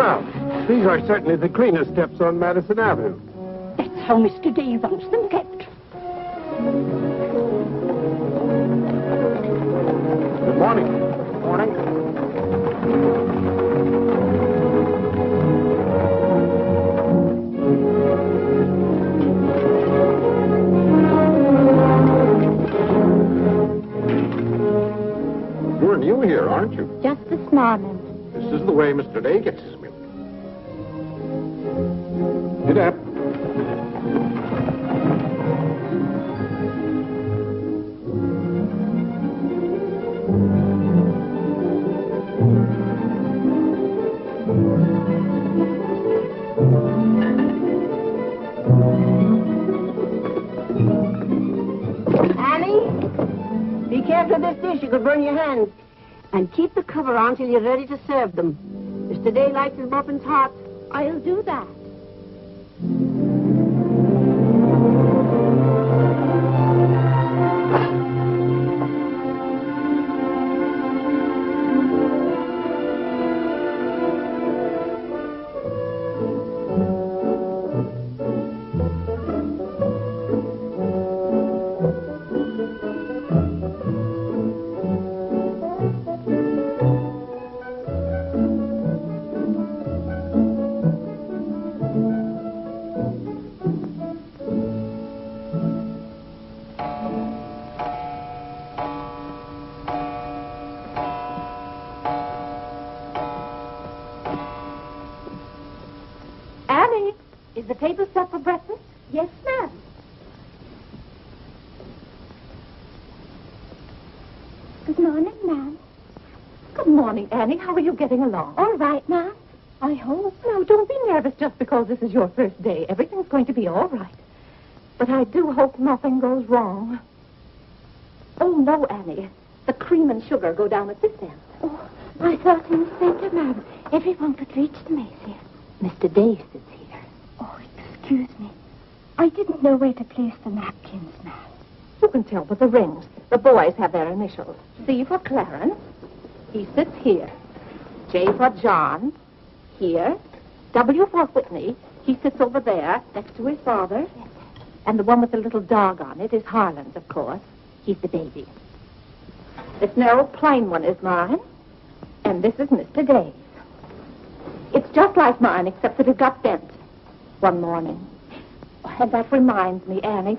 Well, these are certainly the cleanest steps on Madison Avenue. That's how Mr. Day wants them kept. Good morning. Good morning. You're new here, aren't you? Just this morning. This is the way Mr. Day gets his milk. Get up. Be careful of this dish, you could burn your hands. And keep the cover on till you're ready to serve them. Mr. Day likes his muffins hot. I'll do that. Is the table set for breakfast? Yes, ma'am. Good morning, ma'am. Good morning, Annie. How are you getting along? All right, ma'am. I hope. Now, don't be nervous just because this is your first day. Everything's going to be all right. But I do hope nothing goes wrong. Oh, no, Annie. The cream and sugar go down at this end. Oh, I thought in the center, ma'am. Everyone could reach the mace. Mr. Day sits here. Oh, excuse me. I didn't know where to place the napkins, ma'am. You can tell by the rings. The boys have their initials. C for Clarence. He sits here. J for John. Here. W for Whitney. He sits over there, next to his father. Yes. And the one with the little dog on it is Harlan's, of course. He's the baby. This narrow, plain one is mine. And this is Mr. Day's. It's just like mine, except that it got bent one morning. And that reminds me, Annie,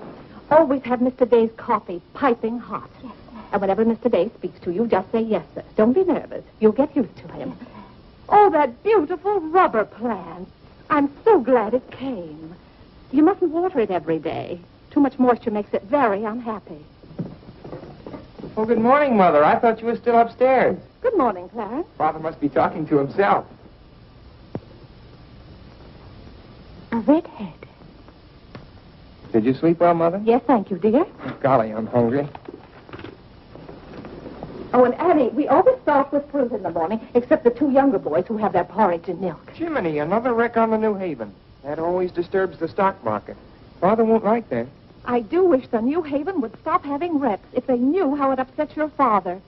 always have Mr. Day's coffee piping hot. Yes, ma'am. And whenever Mr. Day speaks to you, just say yes, sir. Don't be nervous. You'll get used to him. Yes, oh, that beautiful rubber plant. I'm so glad it came. You mustn't water it every day. Too much moisture makes it very unhappy. Oh, good morning, Mother. I thought you were still upstairs. Good morning, Clarence. Father must be talking to himself. A redhead. Did you sleep well, Mother? Yes, thank you, dear. Golly, I'm hungry. Oh, and Annie, we always start with fruit in the morning, except the two younger boys who have their porridge and milk. Jiminy, another wreck on the New Haven. That always disturbs the stock market. Father won't like that. I do wish the New Haven would stop having wrecks if they knew how it upsets your father.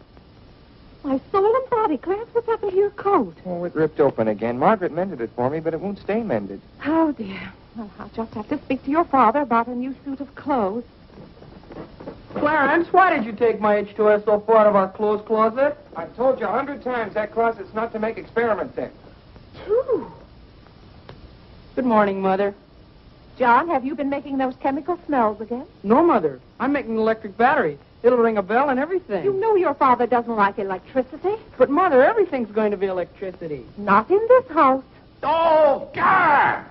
My soul and body, Clarence, what's happened to your coat? Oh, it ripped open again. Margaret mended it for me, but it won't stay mended. Oh, dear. Well, I'll just have to speak to your father about a new suit of clothes. Clarence, why did you take my H2S so far out of our clothes closet? I've told you 100 times that closet's not to make experiments in. Two. Good morning, Mother. John, have you been making those chemical smells again? No, Mother. I'm making an electric battery. It'll ring a bell and everything. You know your father doesn't like electricity. But, Mother, everything's going to be electricity. Not in this house. Oh, God!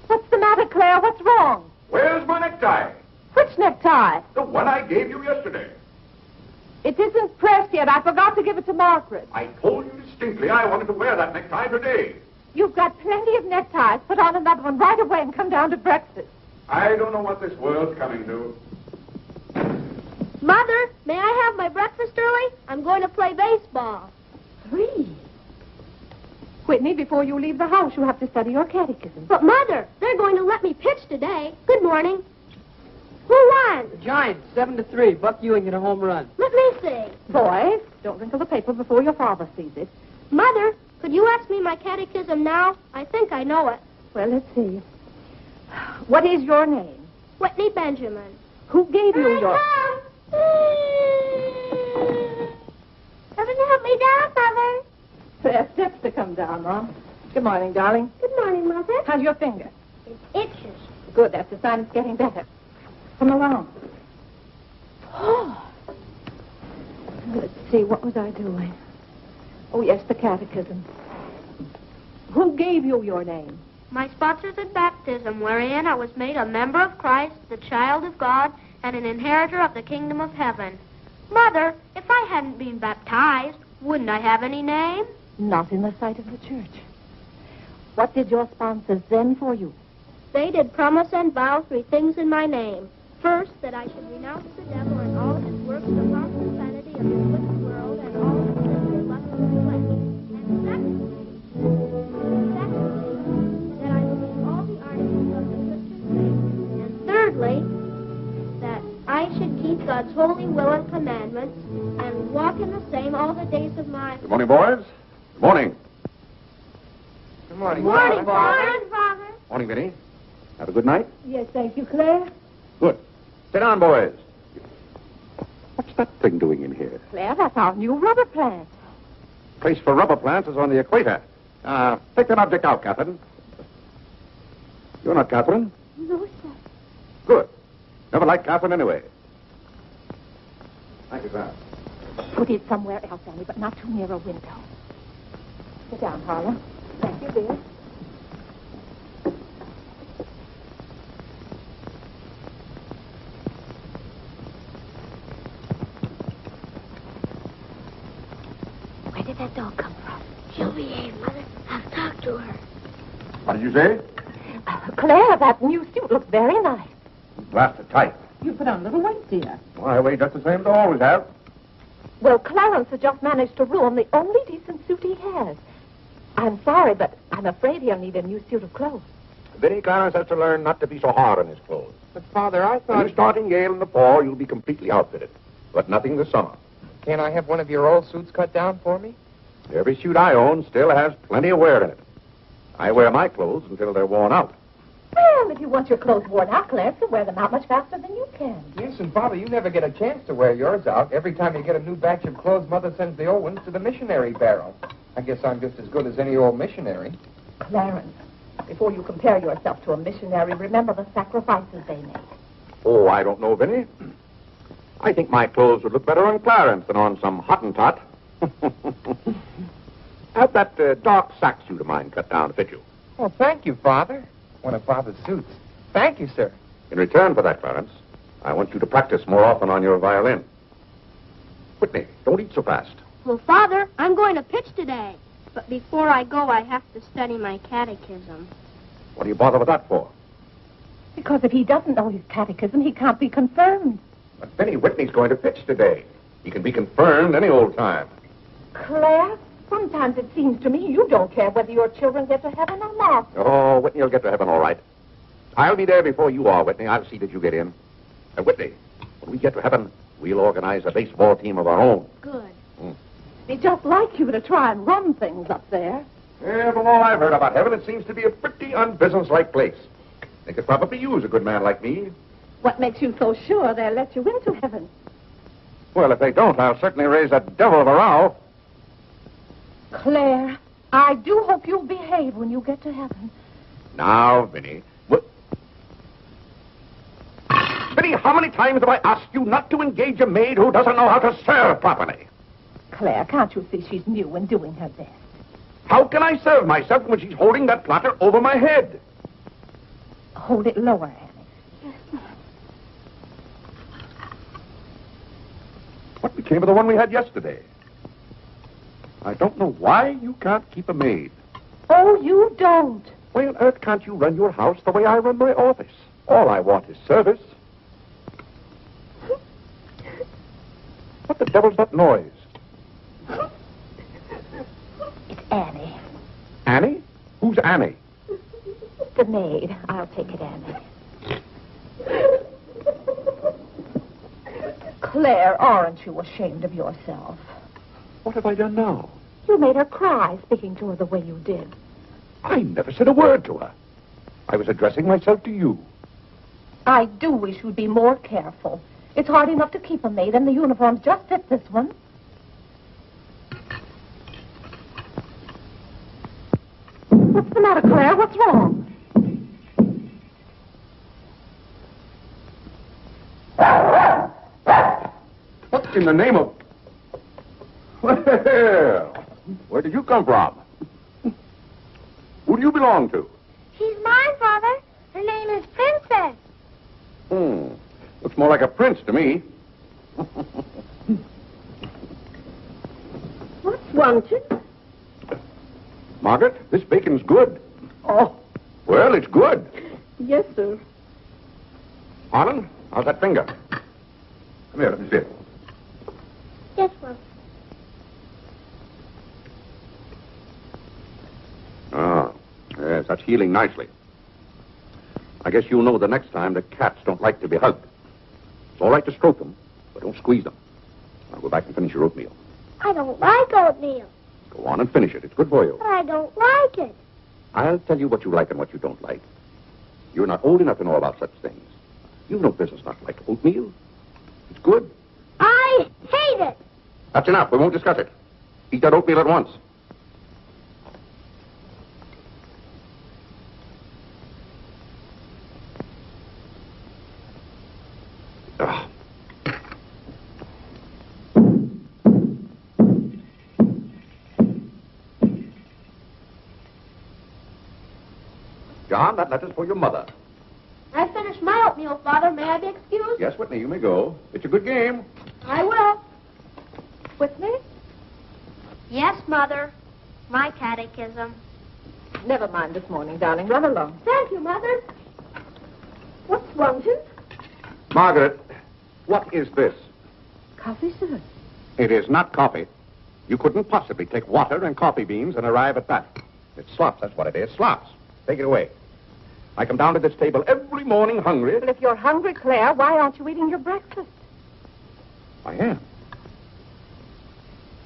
What's the matter, Claire? What's wrong? Where's my necktie? Which necktie? The one I gave you yesterday. It isn't pressed yet. I forgot to give it to Margaret. I told you distinctly I wanted to wear that necktie today. You've got plenty of neckties. Put on another one right away and come down to breakfast. I don't know what this world's coming to. Mother, may I have my breakfast early? I'm going to play baseball. 3. Whitney, before you leave the house, you have to study your catechism. But, Mother, they're going to let me pitch today. Good morning. Who won? The Giants, 7-3. Buck Ewing hit a home run. Let me see. Boys, don't wrinkle the paper before your father sees it. Mother, Could you ask me my catechism now? I think I know it. Well, let's see. What is your name? Whitney Benjamin. Who gave you your... Doesn't help me down, Mother. There are steps to come down, Mom. Good morning, darling. Good morning, Mother. How's your finger? It itches. Good, that's a sign it's getting better. Come along. Oh. Let's see, what was I doing? Oh, yes, the catechism. Who gave you your name? My sponsors in baptism, wherein I was made a member of Christ, the child of God, and an inheritor of the kingdom of heaven. Mother, if I hadn't been baptized, wouldn't I have any name? Not in the sight of the church. What did your sponsors then for you? They did promise and vow 3 things in my name. First, that I should renounce the devil and all his works, the wrongful vanity of this wicked world, and all his sinful lusts of the flesh. And secondly, that I believe all the articles of the Christian faith. And thirdly, that I should keep God's holy will and commandments, and walk in the same all the days of my... Good morning, boys. Good morning. Good morning. Morning, Father. Father. Morning, Vinny. Have a good night? Yes, thank you, Claire. Good. Sit down, boys. What's that thing doing in here? Claire, that's our new rubber plant. Place for rubber plants is on the equator. Take that object out, Catherine. You're not Catherine? No, sir. Good. Never liked Catherine anyway. Thank you, sir. Put it somewhere else, Annie, but not too near a window. Sit down, Harlan. Thank you, dear. Where did that dog come from? She'll behave, Mother. I'll talk to her. What did you say? Claire, that new suit looks very nice. Blasted tight. You put on a little weight, dear. Well, I weigh just the same as I always have. Well, Clarence has just managed to ruin the only decent suit he has. I'm sorry, but I'm afraid he'll need a new suit of clothes. Vinny Clarence has to learn not to be so hard on his clothes. But, Father, I When thought... you start in Yale in the fall, you'll be completely outfitted. But nothing this summer. Can't I have one of your old suits cut down for me? Every suit I own still has plenty of wear in it. I wear my clothes until they're worn out. Well, if you want your clothes worn out, Clarence can wear them out much faster than you can. Yes, and, Father, you never get a chance to wear yours out. Every time you get a new batch of clothes, Mother sends the old ones to the missionary barrel. I guess I'm just as good as any old missionary. Clarence, before you compare yourself to a missionary, remember the sacrifices they make. Oh, I don't know, Vinny. I think my clothes would look better on Clarence than on some Hottentot. Have that dark sack suit of mine cut down to fit you. Oh, thank you, Father. One of Father's suits. Thank you, sir. In return for that, Clarence, I want you to practice more often on your violin. Whitney, don't eat so fast. Well, Father, I'm going to pitch today. But before I go, I have to study my catechism. What do you bother with that for? Because if he doesn't know his catechism, he can't be confirmed. But Vinny, Whitney's going to pitch today. He can be confirmed any old time. Claire, sometimes it seems to me you don't care whether your children get to heaven or not. Oh, Whitney will get to heaven all right. I'll be there before you are, Whitney. I'll see that you get in. And Whitney, when we get to heaven, we'll organize a baseball team of our own. Good. It's just like you to try and run things up there. Yeah, from all I've heard about heaven, it seems to be a pretty unbusinesslike place. They could probably use a good man like me. What makes you so sure they'll let you into heaven? Well, if they don't, I'll certainly raise that devil of a row. Claire, I do hope you'll behave when you get to heaven. Now, Vinny. Vinny, how many times have I asked you not to engage a maid who doesn't know how to serve properly? Claire, can't you see she's new and doing her best? How can I serve myself when she's holding that platter over my head? Hold it lower, Annie. What became of the one we had yesterday? I don't know why you can't keep a maid. Oh, you don't. Why on earth can't you run your house the way I run my office? All I want is service. What the devil's that noise? It's Annie. Annie? Who's Annie? The maid. I'll take it, Annie. Claire, aren't you ashamed of yourself? What have I done now? You made her cry speaking to her the way you did. I never said a word to her. I was addressing myself to you. I do wish you'd be more careful. It's hard enough to keep a maid, and the uniforms just fit this one. What's the matter, Claire? What's wrong? What in the name of... Well, where did you come from? Who do you belong to? She's mine, Father. Her name is Princess. Looks more like a prince to me. What's wanted? Margaret, this bacon's good. Oh, Well, it's good. yes, sir. Harlan, how's that finger? Come here, let me see it. Yes, Mom. Ah, yes, that's healing nicely. I guess you'll know the next time that cats don't like to be hugged. It's all right to stroke them, but don't squeeze them. Now go back and finish your oatmeal. I don't like oatmeal. Go on and finish it. It's good for you. But I don't like it. I'll tell you what you like and what you don't like. You're not old enough to know about such things. You've no business not to like oatmeal. It's good. I hate it. That's enough. We won't discuss it. Eat that oatmeal at once. Ah. John, that letter's for your mother. I finished my oatmeal, Father. May I be excused? Yes, Whitney, you may go. It's a good game. I will. Whitney? Yes, Mother. My catechism. Never mind this morning, darling. Run along. Thank you, Mother. What's wanted? Margaret, what is this? Coffee, sir. It is not coffee. You couldn't possibly take water and coffee beans and arrive at that. It's slops, that's what it is. Slops. Take it away. I come down to this table every morning hungry. Well, if you're hungry, Claire, why aren't you eating your breakfast? I am.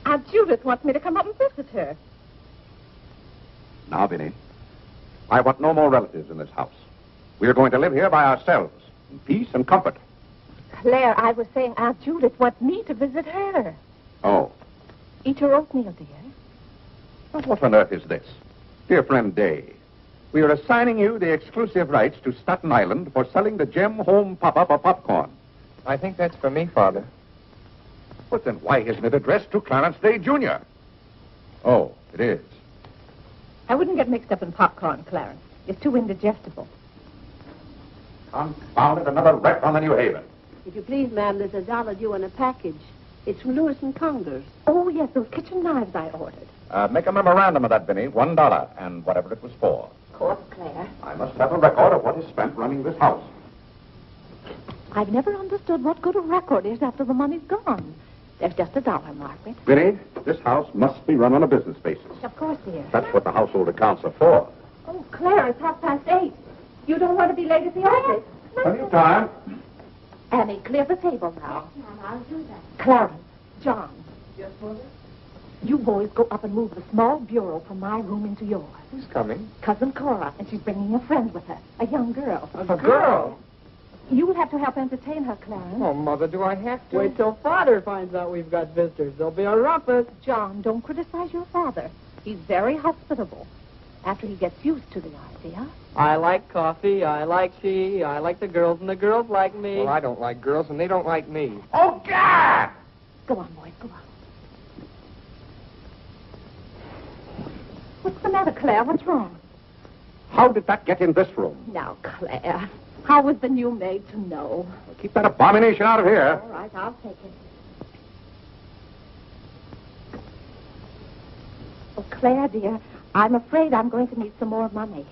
Aunt Judith wants me to come up and visit her. Now, Vinny, I want no more relatives in this house. We are going to live here by ourselves, in peace and comfort. Claire, I was saying Aunt Judith wants me to visit her. Oh, Eat your oatmeal, dear. but what on earth is this? Dear friend Day, we are assigning you the exclusive rights to Staten Island for selling the Gem Home Pop-Up of popcorn. I think that's for me, Father. But then why isn't it addressed to Clarence Day, Jr.? Oh, it is. I wouldn't get mixed up in popcorn, Clarence. It's too indigestible. Confound it, another wreck on the New Haven. If you please, ma'am, there's $1 due in a package. It's from Lewis and Conger's. Oh, yes, those kitchen knives I ordered. Make a memorandum of that, Vinny. $1, and whatever it was for. Of course, Claire. I must have a record of what is spent running this house. I've never understood what good a record is after the money's gone. There's just $1, Margaret. Vinny, this house must be run on a business basis. Of course, dear. That's what the household accounts are for. Oh, Claire, it's 8:30. You don't want to be late at the office. Plenty of time. Annie, clear the table now. Mom, I'll do that. Clarence, John. Yes, Mother? You boys go up and move the small bureau from my room into yours. Who's coming? Cousin Cora, and she's bringing a friend with her, a young girl. A girl? You'll have to help entertain her, Clarence. Oh, Mother, do I have to? Wait till Father finds out we've got visitors. There'll be a rumpus. John, don't criticize your father. He's very hospitable. After he gets used to the idea. I like coffee. I like tea. I like the girls, and the girls like me. Well, I don't like girls, and they don't like me. Oh, God! Go on, boys, go on. What's the matter, Claire? What's wrong? How did that get in this room? Now, Claire, how was the new maid to know? Keep that abomination out of here. All right, I'll take it. Oh, Claire, dear, I'm afraid I'm going to need some more money.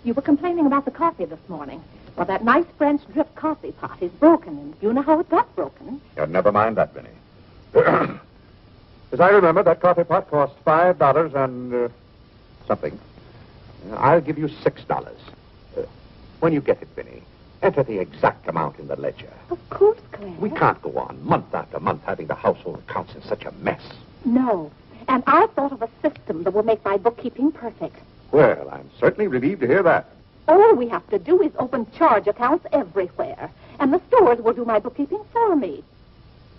You were complaining about the coffee this morning. Well, that nice French drip coffee pot is broken, and you know how it got broken. Yeah, never mind that, Vinny. As I remember, that coffee pot cost $5 and something. I'll give you $6. When you get it, Vinny, enter the exact amount in the ledger. Of course, Claire. We can't go on month after month having the household accounts in such a mess. No. And I thought of a system that will make my bookkeeping perfect. Well, I'm certainly relieved to hear that. All we have to do is open charge accounts everywhere. And the stores will do my bookkeeping for me.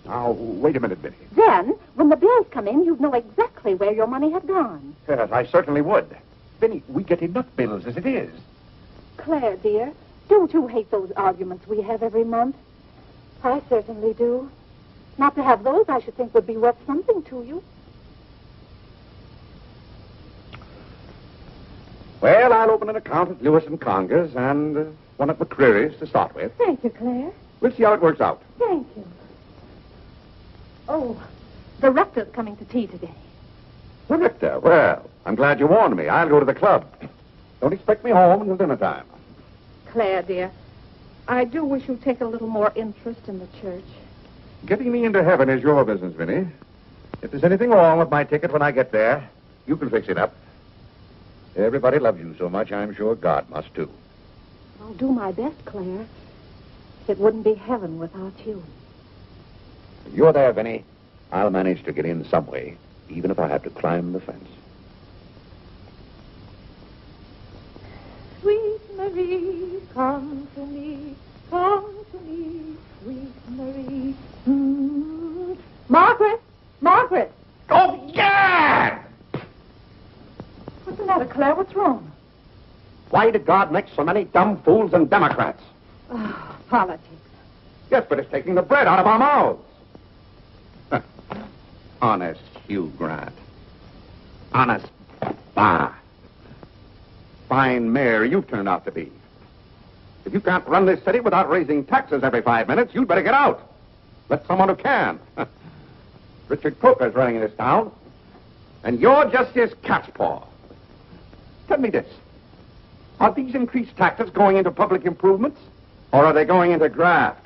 Now, wait a minute, Minnie. Then, when the bills come in, you'd know exactly where your money had gone. Yes, I certainly would. Minnie, we get enough bills as it is. Claire, dear, don't you hate those arguments we have every month? I certainly do. Not to have those, I should think, would be worth something to you. Well, I'll open an account at Lewis and Conger's and one at McCreary's to start with. Thank you, Claire. We'll see how it works out. Thank you. Oh, the rector's coming to tea today. The rector? Well, I'm glad you warned me. I'll go to the club. Don't expect me home until dinner time. Claire, dear, I do wish you'd take a little more interest in the church. Getting me into heaven is your business, Minnie. If there's anything wrong with my ticket when I get there, you can fix it up. Everybody loves you so much, I'm sure God must too. I'll do my best, Claire. It wouldn't be heaven without you. If you're there, Vinnie, I'll manage to get in some way, even if I have to climb the fence. Sweet Marie, come to me, sweet Marie. Margaret! Margaret! Oh, yeah! What's the matter, Claire? What's wrong? Why did God make so many dumb fools and Democrats? Oh, politics. Yes, but it's taking the bread out of our mouths. Huh. Honest Hugh Grant. Honest. Bah. Fine mayor you've turned out to be. If you can't run this city without raising taxes every 5 minutes, you'd better get out. Let someone who can. Richard Coker's running in this town, and you're just his cat's paw. Tell me this. Are these increased taxes going into public improvements, or are they going into graft?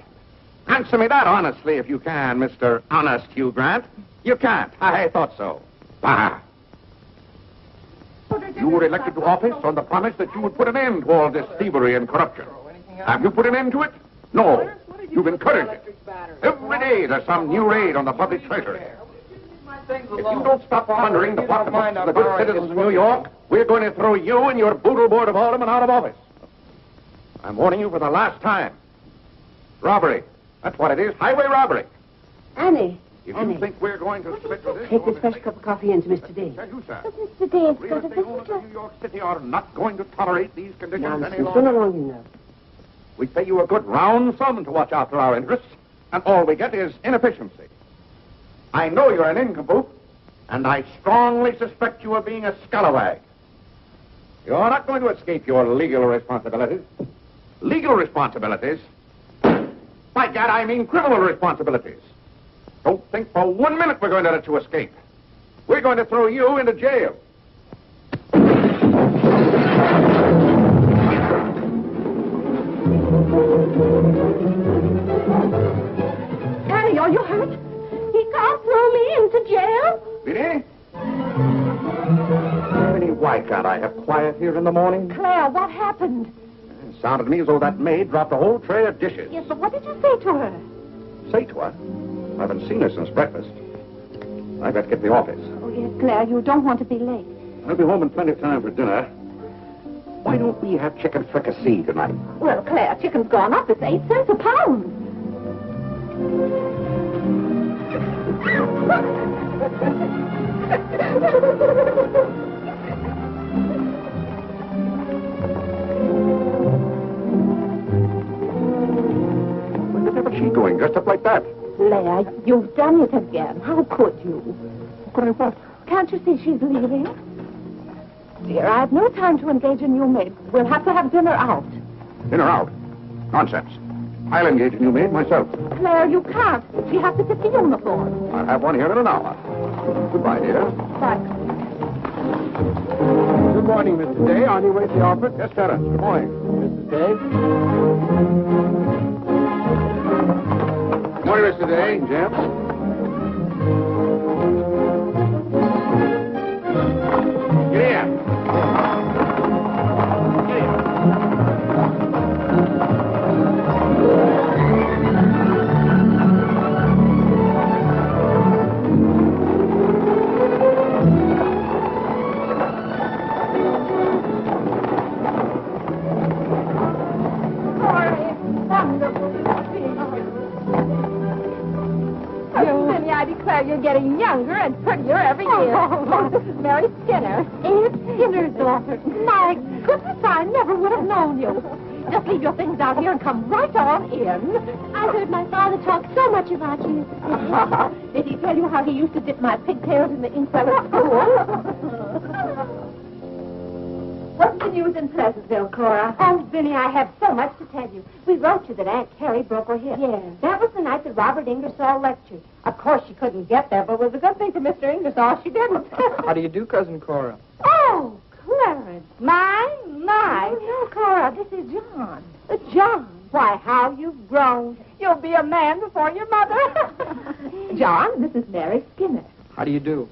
Answer me that honestly, if you can, Mr. Honest Hugh Grant. You can't. I thought so. Bah. You were elected to office on the promise that you would put an end to all this thievery and corruption. Have you put an end to it? No. You've encouraged it. Every day there's some new raid on the public treasury. If you don't stop plundering the pocketbooks of the good citizens of New York, we're going to throw you and your boodle board of aldermen out of office. I'm warning you for the last time. Robbery. That's what it is. Highway robbery. Annie. If Annie. you think we're going to submit to this... Take this fresh cup of coffee into Mr. Day. Tell you, sir. Mr. Dave's Real got a estate owners visitor. of New York City are not going to tolerate these conditions any Nonsense. longer. Run along, you know. We pay you a good round sum to watch after our interests, and all we get is inefficiency. I know you're an nincompoop, and I strongly suspect you of being a scalawag. You're not going to escape your legal responsibilities. Legal responsibilities? By gad, I mean criminal responsibilities. Don't think for 1 minute we're going to let you escape. We're going to throw you into jail. Annie, are you hurt? He can't throw me into jail. Vinnie? Vinnie, why can't I have quiet here in the morning? Claire, what happened? It sounded to me as though that maid dropped a whole tray of dishes. Yes, but what did you say to her? Say to her? I haven't seen her since breakfast. I've got to get to the office. Oh, yes, Claire, you don't want to be late. I'll be home in plenty of time for dinner. Why don't we have chicken fricassee tonight? Well, Claire, chicken's gone up. It's 8 cents a pound. Where the devil's she going, dressed up like that? Claire, you've done it again. How could you? Could I what? Can't you see she's leaving? Dear, I have no time to engage a new maid. We'll have to have dinner out. Dinner out? Nonsense. I'll engage a new maid myself. Claire, you can't. She has to fit the uniform. I'll have one here in an hour. Goodbye, dear. Thanks. Good morning, Mr. Day. On your way to the office? Yes, Terence. Good morning. Mrs. Day? Good morning, Mr. Day. Jim? Get here. Get here. I declare you're getting younger and prettier every year. Oh, this is Mary Skinner. Aunt Skinner's daughter. My goodness, I never would have known you. Just leave your things out here and come right on in. I heard my father talk so much about you. Did he tell you how he used to dip my pigtails in the inkwell at school? What's the news in Pleasantville, Cora? Oh, Vinny, I have so much to tell you. We wrote you that Aunt Carrie broke her hip. Yes. That was the night that Robert Ingersoll lectured. Of course, she couldn't get there, but it was a good thing for Mr. Ingersoll she didn't. How do you do, Cousin Cora? Oh, Clarence. My. No, Cora, this is John. John. Why, how you've grown. You'll be a man before your mother. John, this is Mary Skinner. How do you do?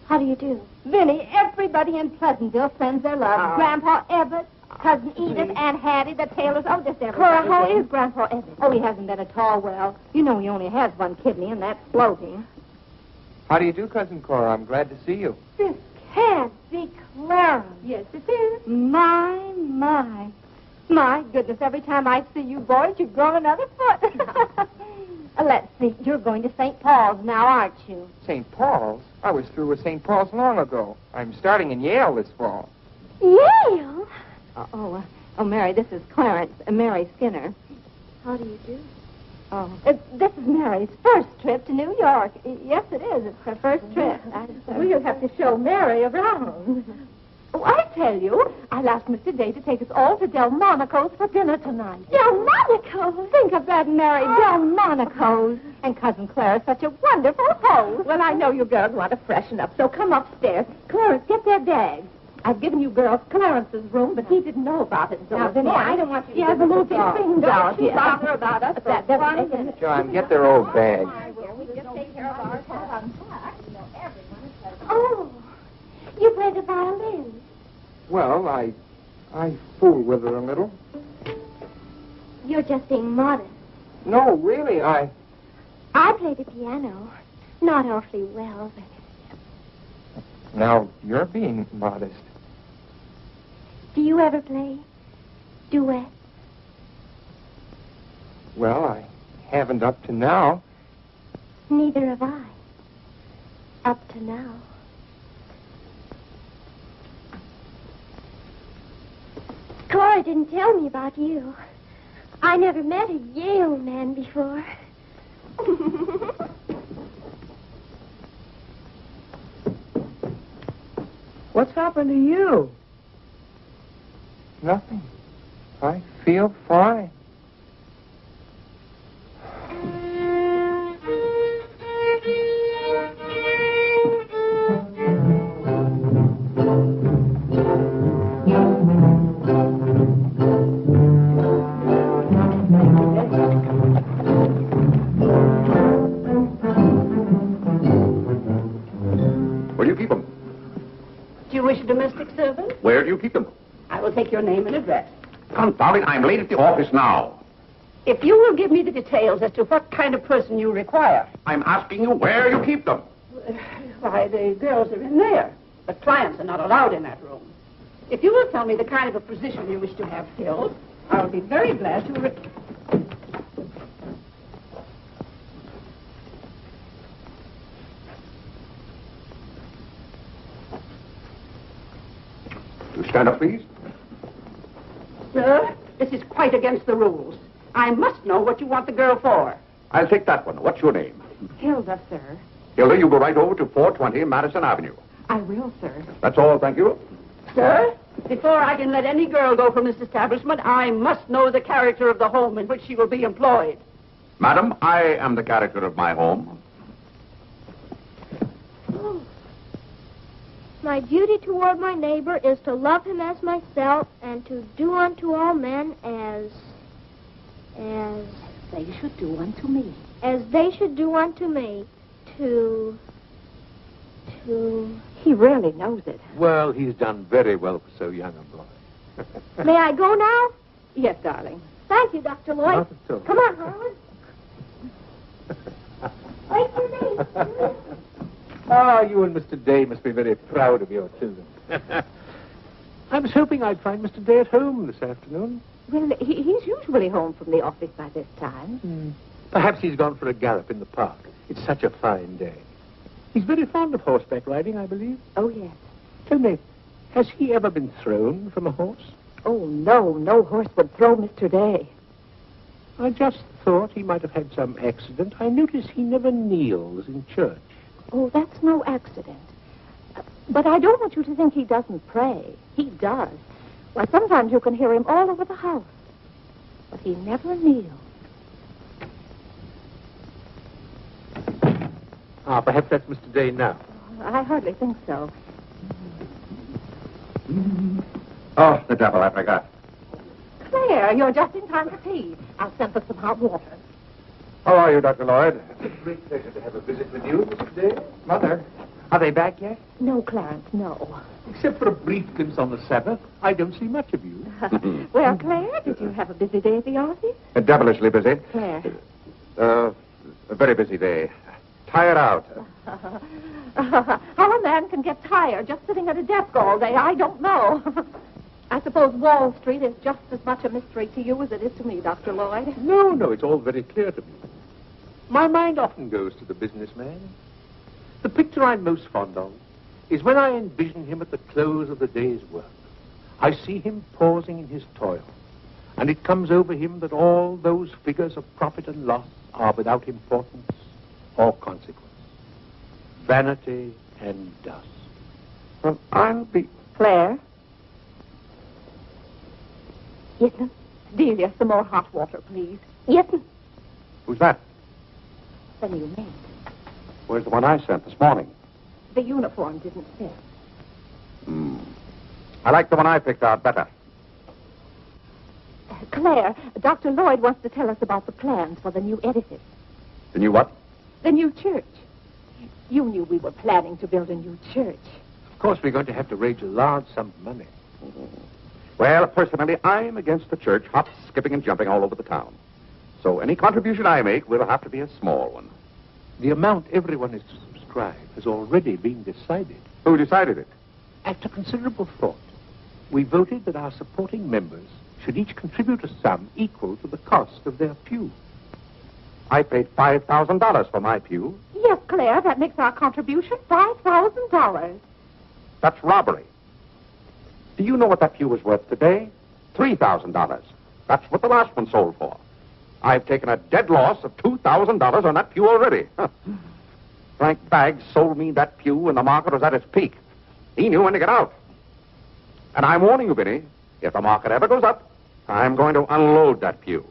How do you do? Vinny, everybody in Pleasantville sends their love. Grandpa Everett, Cousin Edith, Aunt Hattie, the Taylors. Oh, just everybody. Cora, how is Grandpa Everett? Oh, he hasn't been at all well. You know he only has one kidney, and that's floating. How do you do, Cousin Cora? I'm glad to see you. This can't be Clarence. Yes, it is. My. My goodness, every time I see you boys, you grow another foot. Let's see, you're going to St. Paul's now, aren't you? St. Paul's? I was through with St. Paul's long ago. I'm starting in Yale this fall. Yale? Oh, Mary, this is Clarence, Mary Skinner. How do you do? Oh, this is Mary's first trip to New York. Yes, it is. It's her first trip. We'll have to show Mary around. Oh, I tell you, I'll ask Mr. Day to take us all to Delmonico's for dinner tonight. Delmonico's? Think of that, Mary. Delmonico's. And Cousin Clara's such a wonderful host. Well, I know you girls want to freshen up, so come upstairs. Clarence, get their bags. I've given you girls Clarence's room, but he didn't know about it until Now, this Vinny, morning. I don't want you to He hasn't moved his things out Don't you yet. bother about us. That's one minute. John, get their old bags. We just take care of ours. Oh, you play the violin. Well, I fool with her a little. You're just being modest. No, really, I play the piano. Not awfully well, but... Now, you're being modest. Do you ever play duet? Well, I haven't up to now. Neither have I. Up to now. Cora didn't tell me about you. I never met a Yale man before. What's happened to you? Nothing. I feel fine. Where do you keep them? Do you wish a domestic servant? Where do you keep them? I will take your name and address. Confound it, I'm late at the office now. If you will give me the details as to what kind of person you require. I'm asking you where you keep them. Why, the girls are in there. But clients are not allowed in that room. If you will tell me the kind of a position you wish to have filled, I'll be very glad to... You stand up, please. Sir, this is quite against the rules. I must know what you want the girl for. I'll take that one. What's your name? Hilda, sir. Hilda, you go right over to 420 Madison Avenue. I will, sir. That's all, thank you. Sir, before I can let any girl go from this establishment, I must know the character of the home in which she will be employed. Madam, I am the character of my home. My duty toward my neighbor is to love him as myself and to do unto all men as They should do unto me. as they should do unto me. To He really knows it. Well, he's done very well for so young a boy. May I go now? Yes, darling. Thank you, Dr. Lloyd. Not at all. Come on, Harlan. Wait for me. Oh, you and Mr. Day must be very proud of your children. I was hoping I'd find Mr. Day at home this afternoon. Well, he's usually home from the office by this time. Perhaps he's gone for a gallop in the park. It's such a fine day. He's very fond of horseback riding, I believe. Oh, yes. Tell me, has he ever been thrown from a horse? Oh, no. No horse would throw Mr. Day. I just thought he might have had some accident. I notice he never kneels in church. Oh, that's no accident. But I don't want you to think he doesn't pray. He does. Why, sometimes you can hear him all over the house. But he never kneels. Ah, perhaps that's Mr. Day now. I hardly think so. Oh, the devil, I forgot. Claire, you're just in time for tea. I'll send for some hot water. How are you, Dr. Lloyd? It's a great pleasure to have a visit with you, Mr. Day. Mother, are they back yet? No, Clarence, no. Except for a brief glimpse on the Sabbath, I don't see much of you. Well, Claire, did you have a busy day at the office? Devilishly busy. Claire. A very busy day. Tired out. How a man can get tired just sitting at a desk all day, I don't know. I suppose Wall Street is just as much a mystery to you as it is to me, Dr. Lloyd. No, it's all very clear to me. My mind often goes to the businessman. The picture I'm most fond of is when I envision him at the close of the day's work. I see him pausing in his toil, and it comes over him that all those figures of profit and loss are without importance or consequence. Vanity and dust. Well, I'll be... Claire? Yes, ma'am. Delia, some more hot water, please. Yes, ma'am. Who's that? The new maid. Where's the one I sent this morning? The uniform didn't fit. I like the one I picked out better. Claire, Dr. Lloyd wants to tell us about the plans for the new edifice. The new what? The new church. You knew we were planning to build a new church. Of course, we're going to have to raise a large sum of money. Well, personally, I'm against the church hopping, skipping, and jumping all over the town. So any contribution I make will have to be a small one. The amount everyone is to subscribe has already been decided. Who decided it? After considerable thought, we voted that our supporting members should each contribute a sum equal to the cost of their pew. I paid $5,000 for my pew. Yes, Claire, that makes our contribution $5,000. That's robbery. Do you know what that pew was worth today? $3,000. That's what the last one sold for. I've taken a dead loss of $2,000 on that pew already. Frank Baggs sold me that pew when the market was at its peak. He knew when to get out. And I'm warning you, Vinny, if the market ever goes up, I'm going to unload that pew.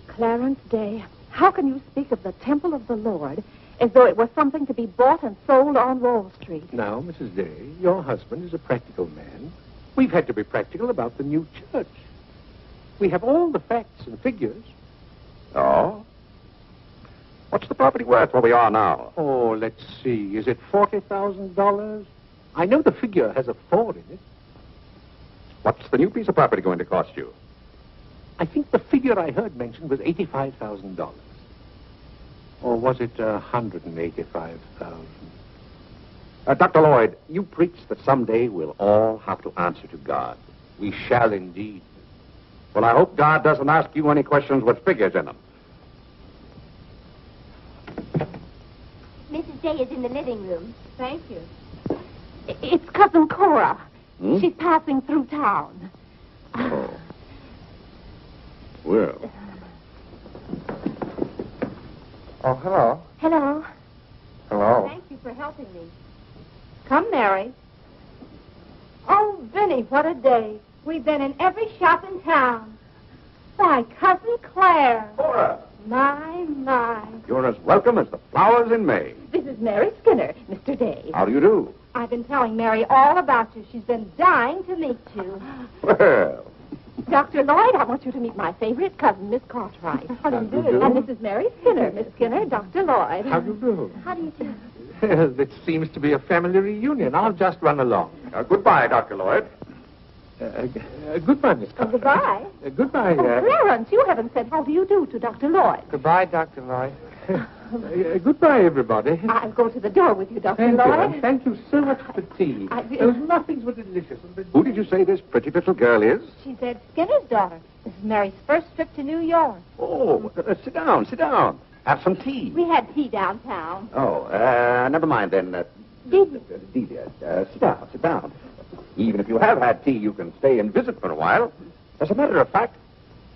Clarence Day, how can you speak of the temple of the Lord as though it was something to be bought and sold on Wall Street? Now, Mrs. Day, your husband is a practical man. We've had to be practical about the new church. We have all the facts and figures. Oh? What's the property worth where we are now? Oh, let's see. Is it $40,000? I know the figure has a 4 in it. What's the new piece of property going to cost you? I think the figure I heard mentioned was $85,000. Or was it $185,000? Dr. Lloyd, you preach that someday we'll all have to answer to God. We shall indeed. Well, I hope God doesn't ask you any questions with figures in them. Mrs. Day is in the living room. Thank you. It's Cousin Cora. Hmm? She's passing through town. Oh. Well. Oh, hello. Hello. Hello. Thank you for helping me. Come, Mary. Oh, Vinny, what a day. We've been in every shop in town. Why, Cousin Claire. Cora, My. you're as welcome as the flowers in May. This is Mary Skinner, Mr. Day. How do you do? I've been telling Mary all about you. She's been dying to meet you. Well, Dr. Lloyd, I want you to meet my favorite cousin, Miss Cartwright. How do you do? And this is Mary Skinner, Miss Skinner, Dr. Lloyd. How do you do? How do you do? Well, it seems to be a family reunion. I'll just run along. goodbye, Dr. Lloyd. Goodbye, Miss Cartwright. Goodbye. Goodbye. Oh, Clarence, you haven't said how do you do to Dr. Lloyd. Goodbye, Dr. Lloyd. Goodbye, everybody. I'll go to the door with you, Dr. Thank you, Lloyd. and thank you so much for tea. Those muffins were delicious. Who did you say this pretty little girl is? She's Ed Skinner's daughter. This is Mary's first trip to New York. Oh, sit down, sit down. Have some tea. We had tea downtown. Oh, never mind then. Delia, sit down, sit down. Even if you have had tea, you can stay and visit for a while. As a matter of fact,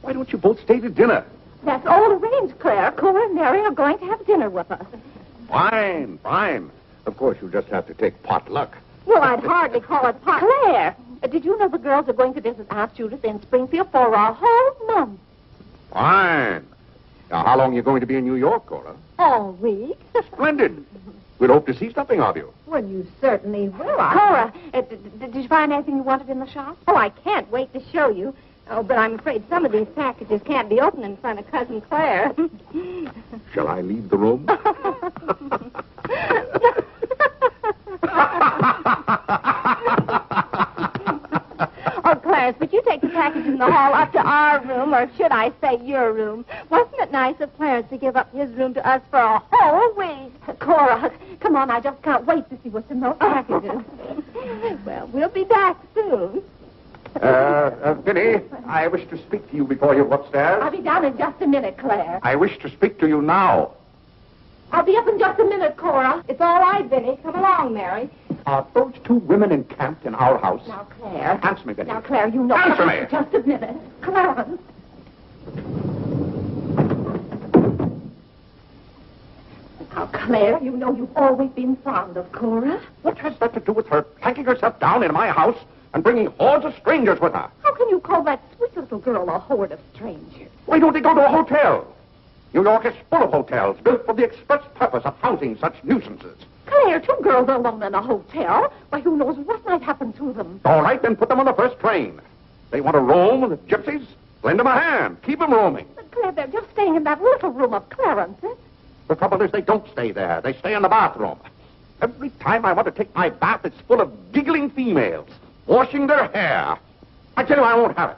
why don't you both stay to dinner? That's all arranged, Claire. Cora and Mary are going to have dinner with us. Fine, fine. Of course, you just have to take potluck. Well, I'd hardly call it pot. Claire, did you know the girls are going to visit Aunt Judith in Springfield for a whole month? Fine. Now, how long are you going to be in New York, Cora? All week. Splendid. We'd hope to see something of you. Well, you certainly will. Cora, did you find anything you wanted in the shop? Oh, I can't wait to show you. Oh, but I'm afraid some of these packages can't be opened in front of Cousin Claire. Shall I leave the room? Oh, Clarence, but you take the package in the hall up to our room, or should I say your room. Wasn't it nice of Clarence to give up his room to us for a whole week? Cora, come on, I just can't wait to see what's in those packages. Well, we'll be back soon. Vinny, I wish to speak to you before you go upstairs. I'll be down in just a minute, Claire. I wish to speak to you now. I'll be up in just a minute, Cora. It's all right, Vinny. Come along, Mary. Are those two women encamped in our house? Now, Claire. Answer me, Vinny. Now, Claire, you know... Answer me. Just a minute. Clarence. Now, Claire, you know you've always been fond of Cora. What has that to do with her planking herself down in my house and bringing hordes of strangers with her? How can you call that sweet little girl a horde of strangers? Why don't they go to a hotel? New York is full of hotels built for the express purpose of housing such nuisances. Claire, two girls alone in a hotel? Why, who knows what might happen to them? All right, then put them on the first train. They want to roam with the gypsies? Lend them a hand. Keep them roaming. But, Claire, they're just staying in that little room of Clarence's. The trouble is they don't stay there. They stay in the bathroom. Every time I want to take my bath, it's full of giggling females, washing their hair. I tell you, I won't have it.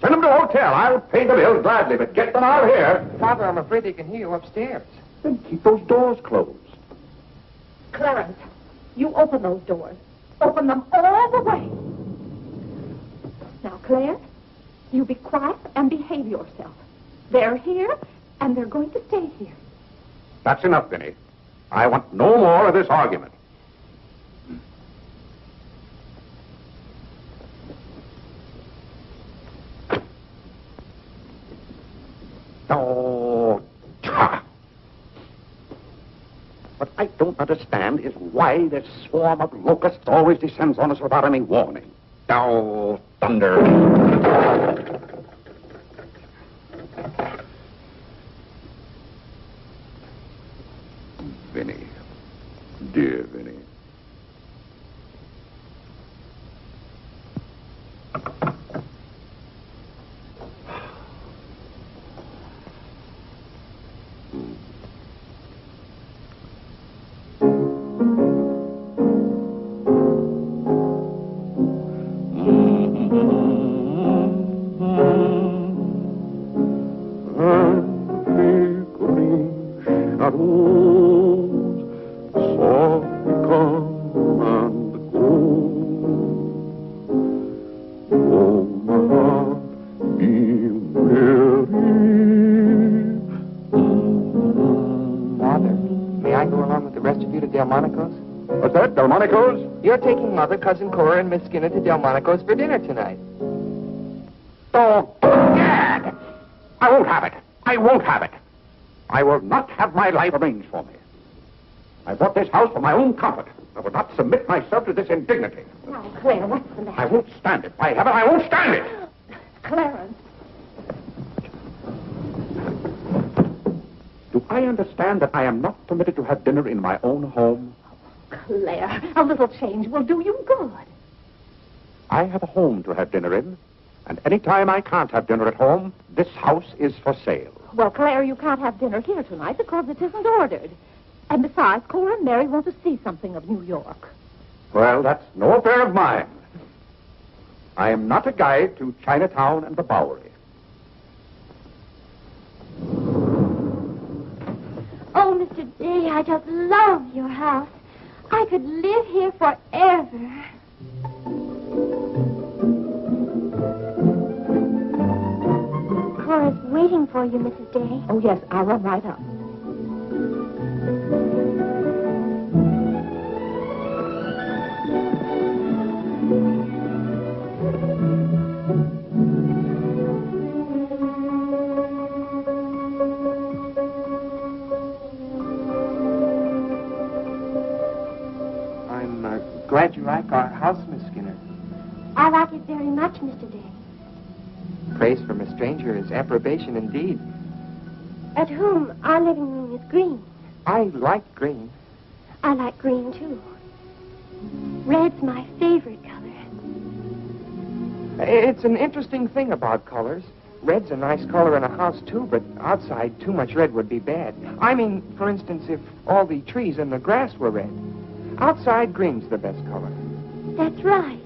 Send them to a hotel. I'll pay the bill gladly, but get them out of here. Father, I'm afraid they can hear you upstairs. Then keep those doors closed. Clarence, you open those doors. Open them all the way. Now, Claire, you be quiet and behave yourself. They're here, and they're going to stay here. That's enough, Vinny. I want no more of this argument. Oh, what I don't understand is why this swarm of locusts always descends on us without any warning. Oh, thunder. Vinny. Dear Vinny. What's that, Delmonico's? You're taking Mother, Cousin Cora, and Miss Skinner to Delmonico's for dinner tonight. Oh, gad! I won't have it. I won't have it. I will not have my life arranged for me. I bought this house for my own comfort. I will not submit myself to this indignity. Now, Claire, what's the matter? I won't stand it. By heaven, I won't stand it. Clarence. Do I understand that I am not permitted to have dinner in my own home? Claire, a little change will do you good. I have a home to have dinner in, and any time I can't have dinner at home, this house is for sale. Well, Claire, you can't have dinner here tonight because it isn't ordered. And besides, Cora and Mary want to see something of New York. Well, that's no affair of mine. I am not a guide to Chinatown and the Bowery. Mr. Day, I just love your house. I could live here forever. Cora's waiting for you, Mrs. Day. Oh, yes, I'll run right up. I'm glad you like our house, Miss Skinner. I like it very much, Mr. Day. Praise from a stranger is approbation indeed. At home, our living room is green. I like green. I like green, too. Red's my favorite color. It's an interesting thing about colors. Red's a nice color in a house, too, but outside, too much red would be bad. I mean, for instance, if all the trees and the grass were red. Outside, green's the best color. That's right.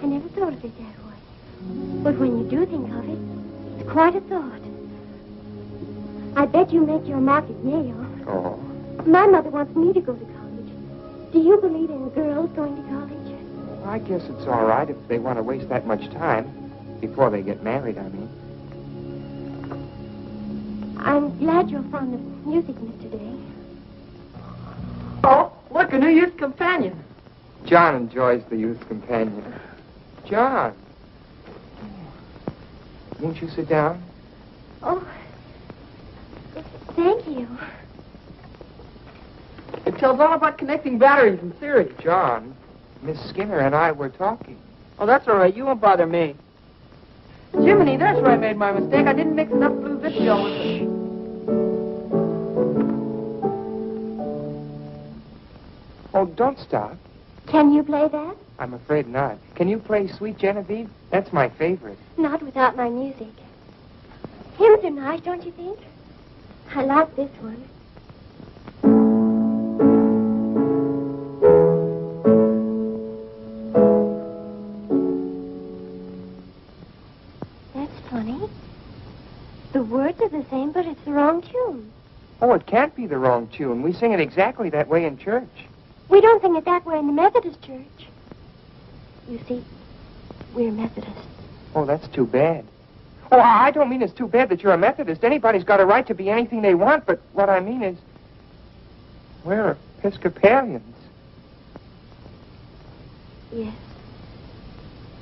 I never thought of it that way. But when you do think of it, it's quite a thought. I bet you make your mark at Yale. Oh. My mother wants me to go to college. Do you believe in girls going to college? I guess it's all right if they want to waste that much time. Before they get married, I mean. I'm glad you're fond of music, Mr. Day. Oh, look, a new youth companion. John enjoys the youth companion. John. Won't you sit down? Oh, thank you. It tells all about connecting batteries in series. John, Miss Skinner and I were talking. Oh, that's all right. You won't bother me. Jiminy, that's where I made my mistake. I didn't mix enough blue vitriol with it. Oh, don't stop. Can you play that? I'm afraid not. Can you play Sweet Genevieve? That's my favorite. Not without my music. Hymns are nice, don't you think? I like this one. That's funny. The words are the same, but it's the wrong tune. Oh, it can't be the wrong tune. We sing it exactly that way in church. We don't sing it that way in the Methodist church. You see, we're Methodists. Oh, that's too bad. Oh, I don't mean it's too bad that you're a Methodist. Anybody's got a right to be anything they want, but what I mean is, we're Episcopalians. Yes,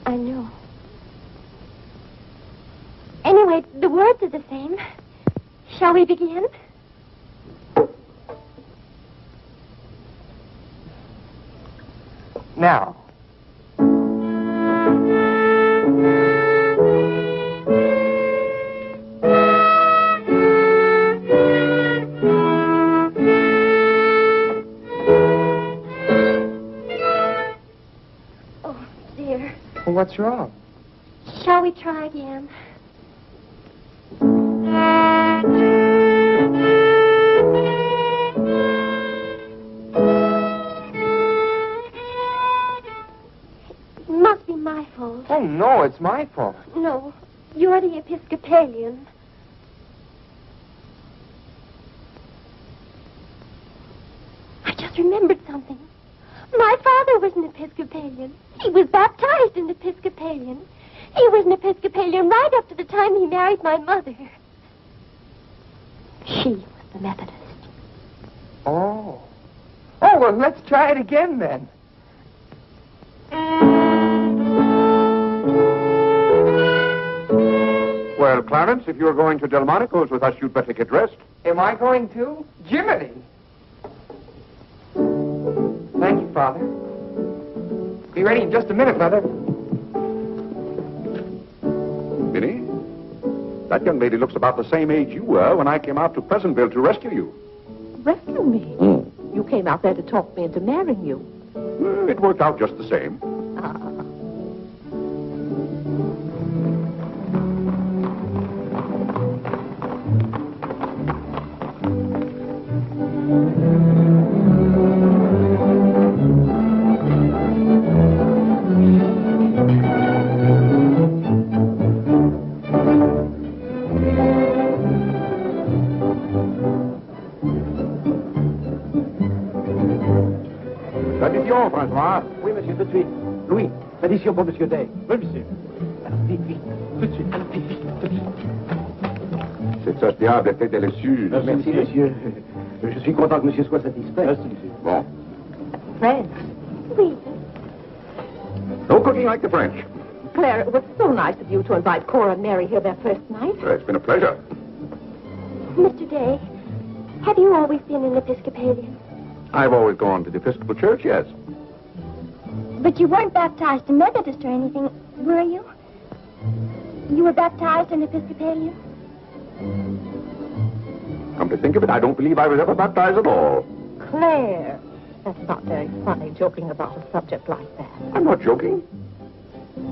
I know. Anyway, the words are the same. Shall we begin? Now. Oh, dear. Well, what's wrong? Shall we try again? It must be my fault. Oh, no, it's my fault. No, you're the Episcopalian. I just remembered something. My father was an Episcopalian. He was baptized an Episcopalian. He was an Episcopalian right up to the time he married my mother. She was the Methodist. Oh. Oh, well, let's try it again then. Well, Clarence, if you're going to Delmonico's with us, you'd better get dressed. Am I going to? Jiminy. Thank you, Father. Be ready in just a minute, Mother. Minnie, that young lady looks about the same age you were when I came out to Pleasantville to rescue you. Rescue me? You came out there to talk me into marrying you. It worked out just the same. L'addition, François. Oui, monsieur, tout de suite. Louis, l'addition pour monsieur Day. Oui, monsieur. Alors, vite, vite. Tout de suite. Alors, vite, vite, tout de suite. Cette sauce diable était délicieuse. Merci, monsieur. Je suis content que monsieur soit satisfait. Merci, monsieur. Bon. Fred. Oui. No cooking like the French. Claire, it was so nice of you to invite Cora and Mary here their first night. It's been a pleasure. Mr. Day, have you always been an Episcopalian? I've always gone to the Episcopal Church, yes. But you weren't baptized in Methodist or anything, were you? You were baptized in Episcopalian? Come to think of it, I don't believe I was ever baptized at all. Claire, that's not very funny, joking about a subject like that. I'm not joking.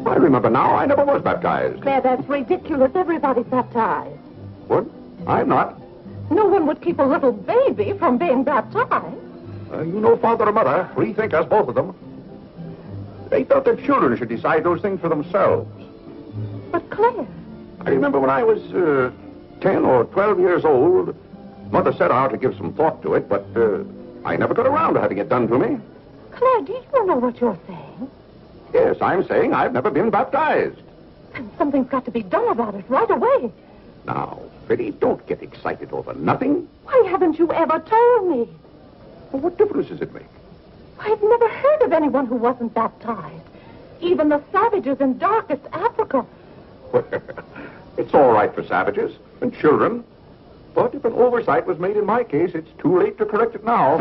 I remember now, I never was baptized. Claire, that's ridiculous. Everybody's baptized. What? I'm not. No one would keep a little baby from being baptized. You know Father and Mother, free thinkers, both of them. They thought their children should decide those things for themselves. But Claire... I remember when I was 10 or 12 years old, Mother set out to give some thought to it, but I never got around to having it done to me. Claire, do you know what you're saying? Yes, I'm saying I've never been baptized. And something's got to be done about it right away. Now, Biddy, don't get excited over nothing. Why haven't you ever told me? Well, what difference does it make? I've never heard of anyone who wasn't baptized. Even the savages in darkest Africa. It's all right for savages and children. But if an oversight was made in my case, it's too late to correct it now.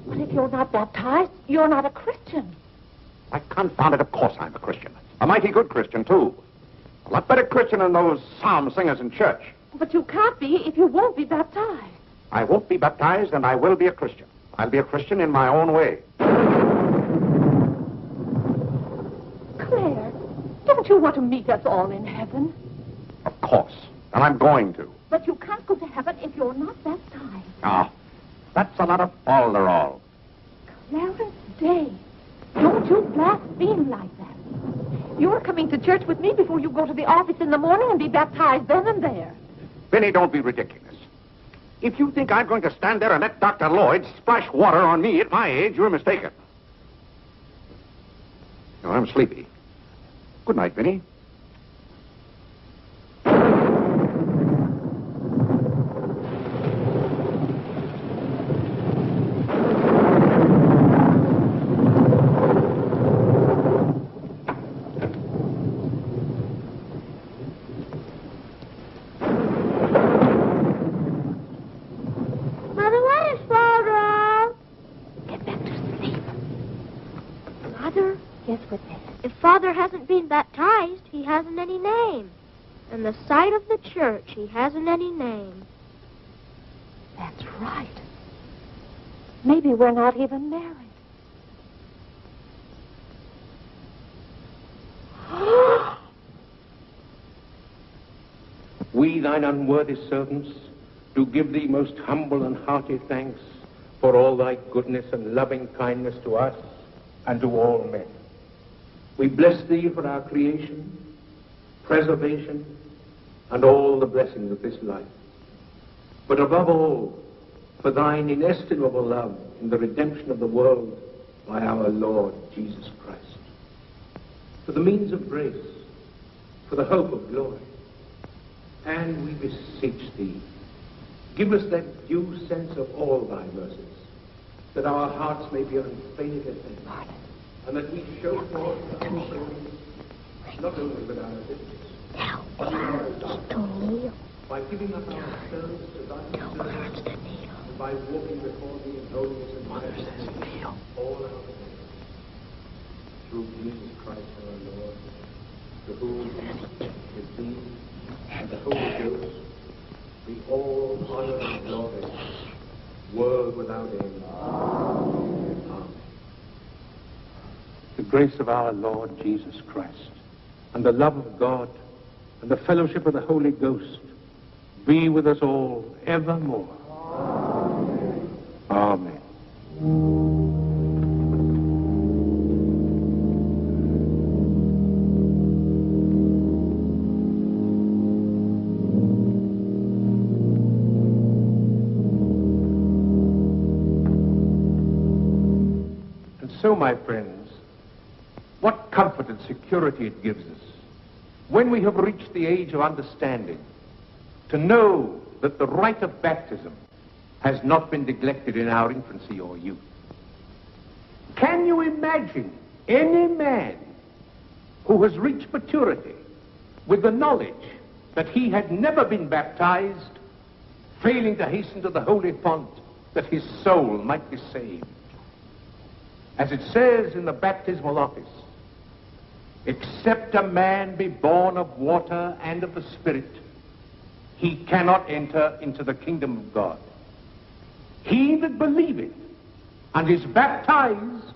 But if you're not baptized, you're not a Christian. Why, confound it, of course I'm a Christian. A mighty good Christian, too. A lot better Christian than those psalm singers in church. But you can't be if you won't be baptized. I won't be baptized, and I will be a Christian. I'll be a Christian in my own way. Claire, don't you want to meet us all in heaven? Of course. And I'm going to. But you can't go to heaven if you're not baptized. Ah, that's a lot of falderall. Clarence Day, don't you blaspheme like that. You're coming to church with me before you go to the office in the morning and be baptized then and there. Benny, don't be ridiculous. If you think I'm going to stand there and let Dr. Lloyd splash water on me at my age, you're mistaken. No, I'm sleepy. Good night, Benny. Father hasn't been baptized, he hasn't any name. In the sight of the church, he hasn't any name. That's right. Maybe we're not even married. We, thine unworthy servants, do give thee most humble and hearty thanks for all thy goodness and loving kindness to us and to all men. We bless thee for our creation, preservation, and all the blessings of this life. But above all, for thine inestimable love in the redemption of the world by our Lord Jesus Christ. For the means of grace, for the hope of glory. And we beseech thee, give us that due sense of all thy mercies, that our hearts may be unfeignedly thankful. And that we show forth our praise, not only with our lips, by giving up ourselves to thy service, and by walking before thee in holiness and majesty all our days. Through Jesus Christ our Lord, to whom, with thee, and the Holy Ghost, be all honor and glory, world without end. Amen. The grace of our Lord Jesus Christ, and the love of God, and the fellowship of the Holy Ghost, be with us all evermore. Amen. Amen. So, my friends, what comfort and security it gives us when we have reached the age of understanding to know that the rite of baptism has not been neglected in our infancy or youth. Can you imagine any man who has reached maturity with the knowledge that he had never been baptized, failing to hasten to the holy font that his soul might be saved? As it says in the baptismal office, except a man be born of water and of the Spirit, he cannot enter into the kingdom of God. He that believeth and is baptized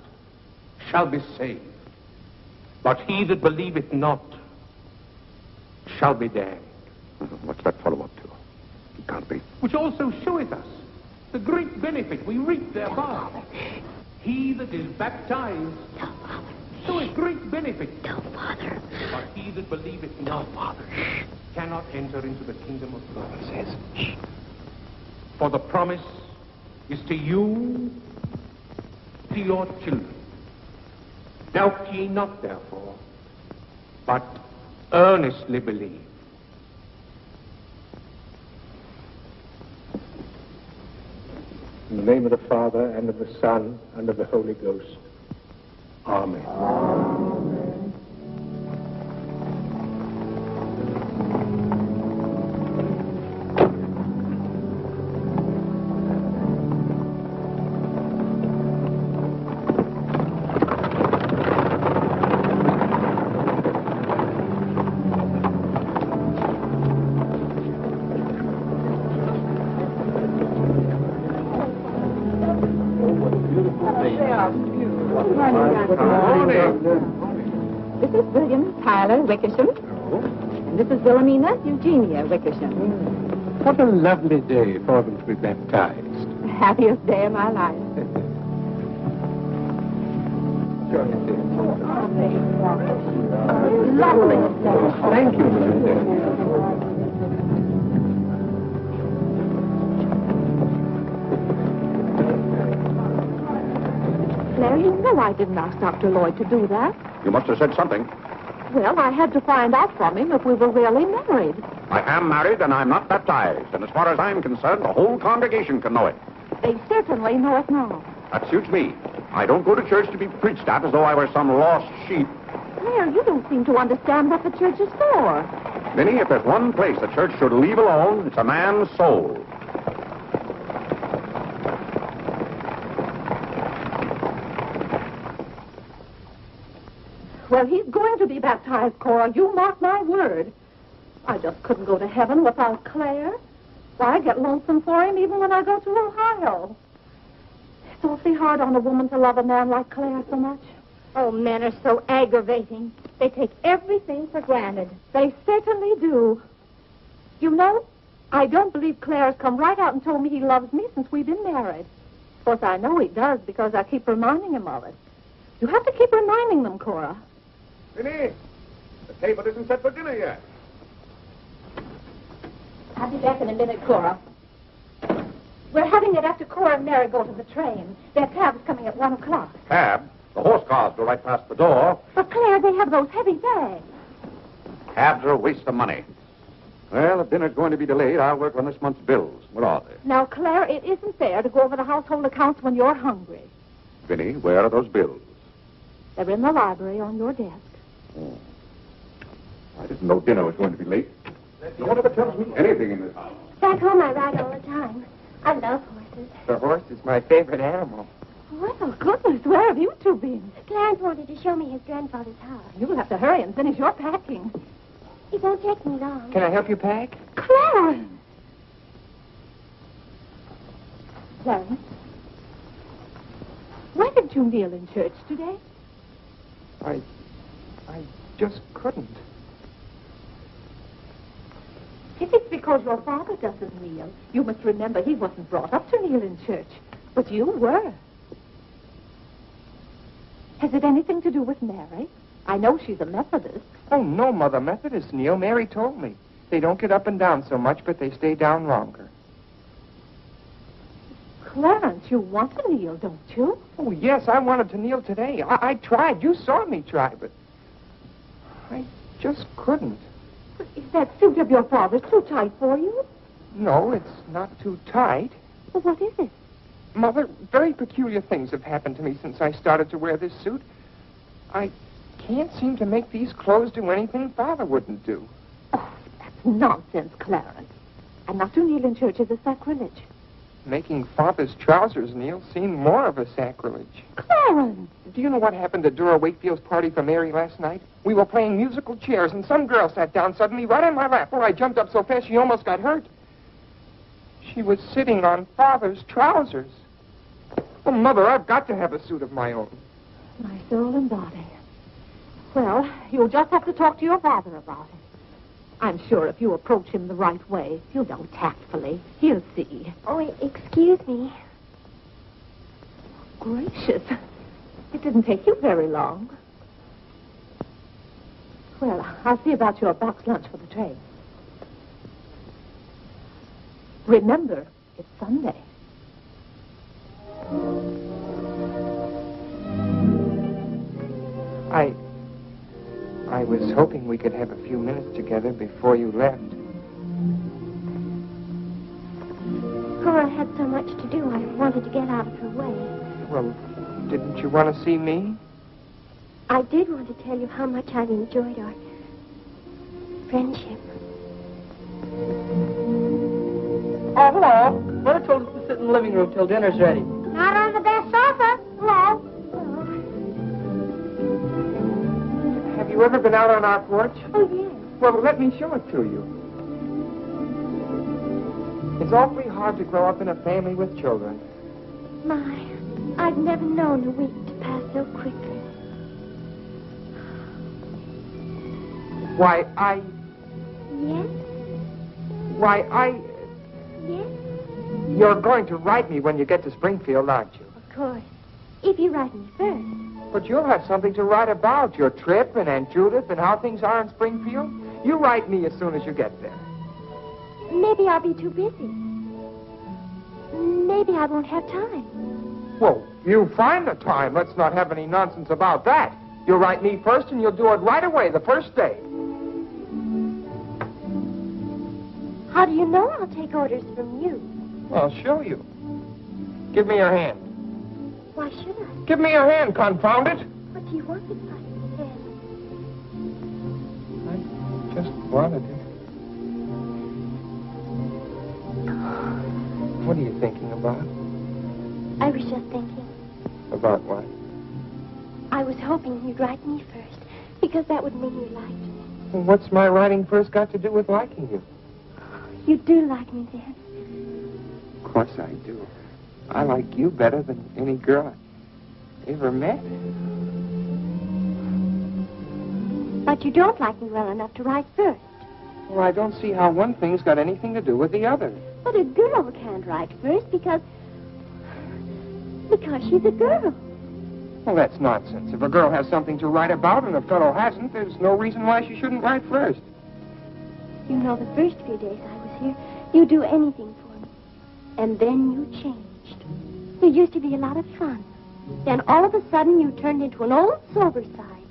shall be saved, but he that believeth not shall be damned. What's that follow up to? It can't be. Which also showeth us the great benefit we reap thereby. He that is baptized showeth great benefit. But he that believeth not cannot enter into the kingdom of God. For the promise is to you, to your children. Doubt ye not, therefore, but earnestly believe. In the name of the Father, and of the Son, and of the Holy Ghost. Amen. Amen. This is William Tyler Wickersham. And this is Wilhelmina Eugenia Wickersham. What a lovely day for them to be baptized. The happiest day of my life. Lovely. Thank you, Mrs. Claire, you know I didn't ask Dr. Lloyd to do that. You must have said something. Well, I had to find out from him if we were really married. I am married and I'm not baptized. And as far as I'm concerned, the whole congregation can know it. They certainly know it now. That suits me. I don't go to church to be preached at as though I were some lost sheep. Claire, you don't seem to understand what the church is for. Minnie, if there's one place the church should leave alone, it's a man's soul. Well, he's going to be baptized, Cora. You mark my word. I just couldn't go to heaven without Claire. Why, I get lonesome for him even when I go to Ohio. It's awfully hard on a woman to love a man like Claire so much. Oh, men are so aggravating. They take everything for granted. They certainly do. You know, I don't believe Claire has come right out and told me he loves me since we've been married. Of course, I know he does because I keep reminding him of it. You have to keep reminding them, Cora. Minnie, the table isn't set for dinner yet. I'll be back in a minute, Cora. We're having it after Cora and Mary go to the train. Their cab's coming at 1 o'clock. Cab? The horse cars go right past the door. But, Claire, they have those heavy bags. Cabs are a waste of money. Well, if dinner's going to be delayed, I'll work on this month's bills. What are they? Now, Claire, it isn't fair to go over the household accounts when you're hungry. Vinny, where are those bills? They're in the library on your desk. Oh. I didn't know dinner was going to be late. No one ever tells me anything in this house. Back home, I ride all the time. I love horses. The horse is my favorite animal. Well, goodness, where have you two been? Clarence wanted to show me his grandfather's house. You'll have to hurry and finish your packing. It won't take me long. Can I help you pack? Clarence! Clarence, why didn't you kneel in church today? I just couldn't. If it's because your father doesn't kneel, you must remember he wasn't brought up to kneel in church. But you were. Has it anything to do with Mary? I know she's a Methodist. Oh, no, Mother. Methodists kneel. Mary told me. They don't get up and down so much, but they stay down longer. Clarence, you want to kneel, don't you? Oh, yes, I wanted to kneel today. I tried. You saw me try, but I just couldn't. But is that suit of your father's too tight for you? No, it's not too tight. Well, what is it? Mother, very peculiar things have happened to me since I started to wear this suit. I can't seem to make these clothes do anything Father wouldn't do. Oh, that's nonsense, Clarence. And not to kneel in church is a sacrilege. Making Father's trousers kneel seemed more of a sacrilege. Clarence! Do you know what happened at Dora Wakefield's party for Mary last night? We were playing musical chairs, and some girl sat down suddenly right on my lap. Well, I jumped up so fast she almost got hurt. She was sitting on Father's trousers. Oh, Mother, I've got to have a suit of my own. My soul and body. Well, you'll just have to talk to your father about it. I'm sure if you approach him the right way, you know, tactfully, he'll see. Oh, excuse me. Gracious. It didn't take you very long. Well, I'll see about your box lunch for the train. Remember, it's Sunday. I was hoping we could have a few minutes together before you left. Cora had so much to do, I wanted to get out of her way. Well, didn't you want to see me? I did want to tell you how much I've enjoyed our friendship. Oh, hello. Mother told us to sit in the living room till dinner's ready. Not on the best sofa. Hello. Have you ever been out on our porch? Oh, yes. Well, let me show it to you. It's awfully hard to grow up in a family with children. My, I've never known a week to pass so quickly. Why, Yes? Yes? You're going to write me when you get to Springfield, aren't you? Of course. If you write me first. But you'll have something to write about, your trip and Aunt Judith and how things are in Springfield. You write me as soon as you get there. Maybe I'll be too busy. Maybe I won't have time. Well, you find the time. Let's not have any nonsense about that. You'll write me first and you'll do it right away, the first day. How do you know I'll take orders from you? I'll show you. Give me your hand. Why should I? Give me your hand, confound it. What do you want with my hand? I just wanted it. What are you thinking about? I was just thinking. About what? I was hoping you'd write me first, because that would mean you liked me. Well, what's my writing first got to do with liking you? You do like me then. Of course I do. I like you better than any girl I ever met. But you don't like me well enough to write first. Well, I don't see how one thing's got anything to do with the other. But a girl can't write first because she's a girl. Well, that's nonsense. If a girl has something to write about and a fellow hasn't, there's no reason why she shouldn't write first. You know, the first few days I was here, you'd do anything for me. And then you changed. You used to be a lot of fun. Then all of a sudden you turned into an old sober side.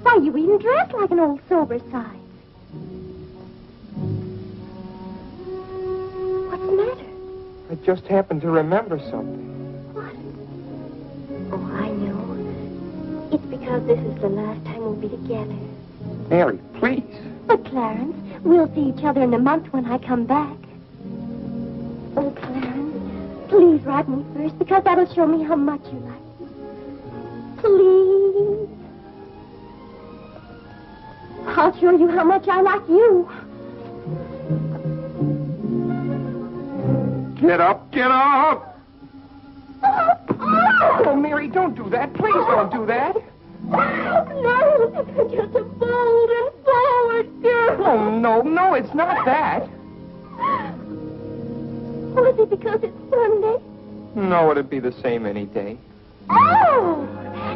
Why, you even dressed like an old sober side. What's the matter? I just happened to remember something. What? Oh, I know. It's because this is the last time we'll be together. Mary, please. But, Clarence, we'll see each other in a month when I come back. Oh, Clarence, please write me first, because that'll show me how much you like me. Please. I'll show you how much I like you. Get up, get up! Oh, Mary, don't do that. Please don't do that. No, I'm just a bold and forward girl. Oh, no, it's not that. Oh, is it because it's Sunday? No, it'd be the same any day. Oh,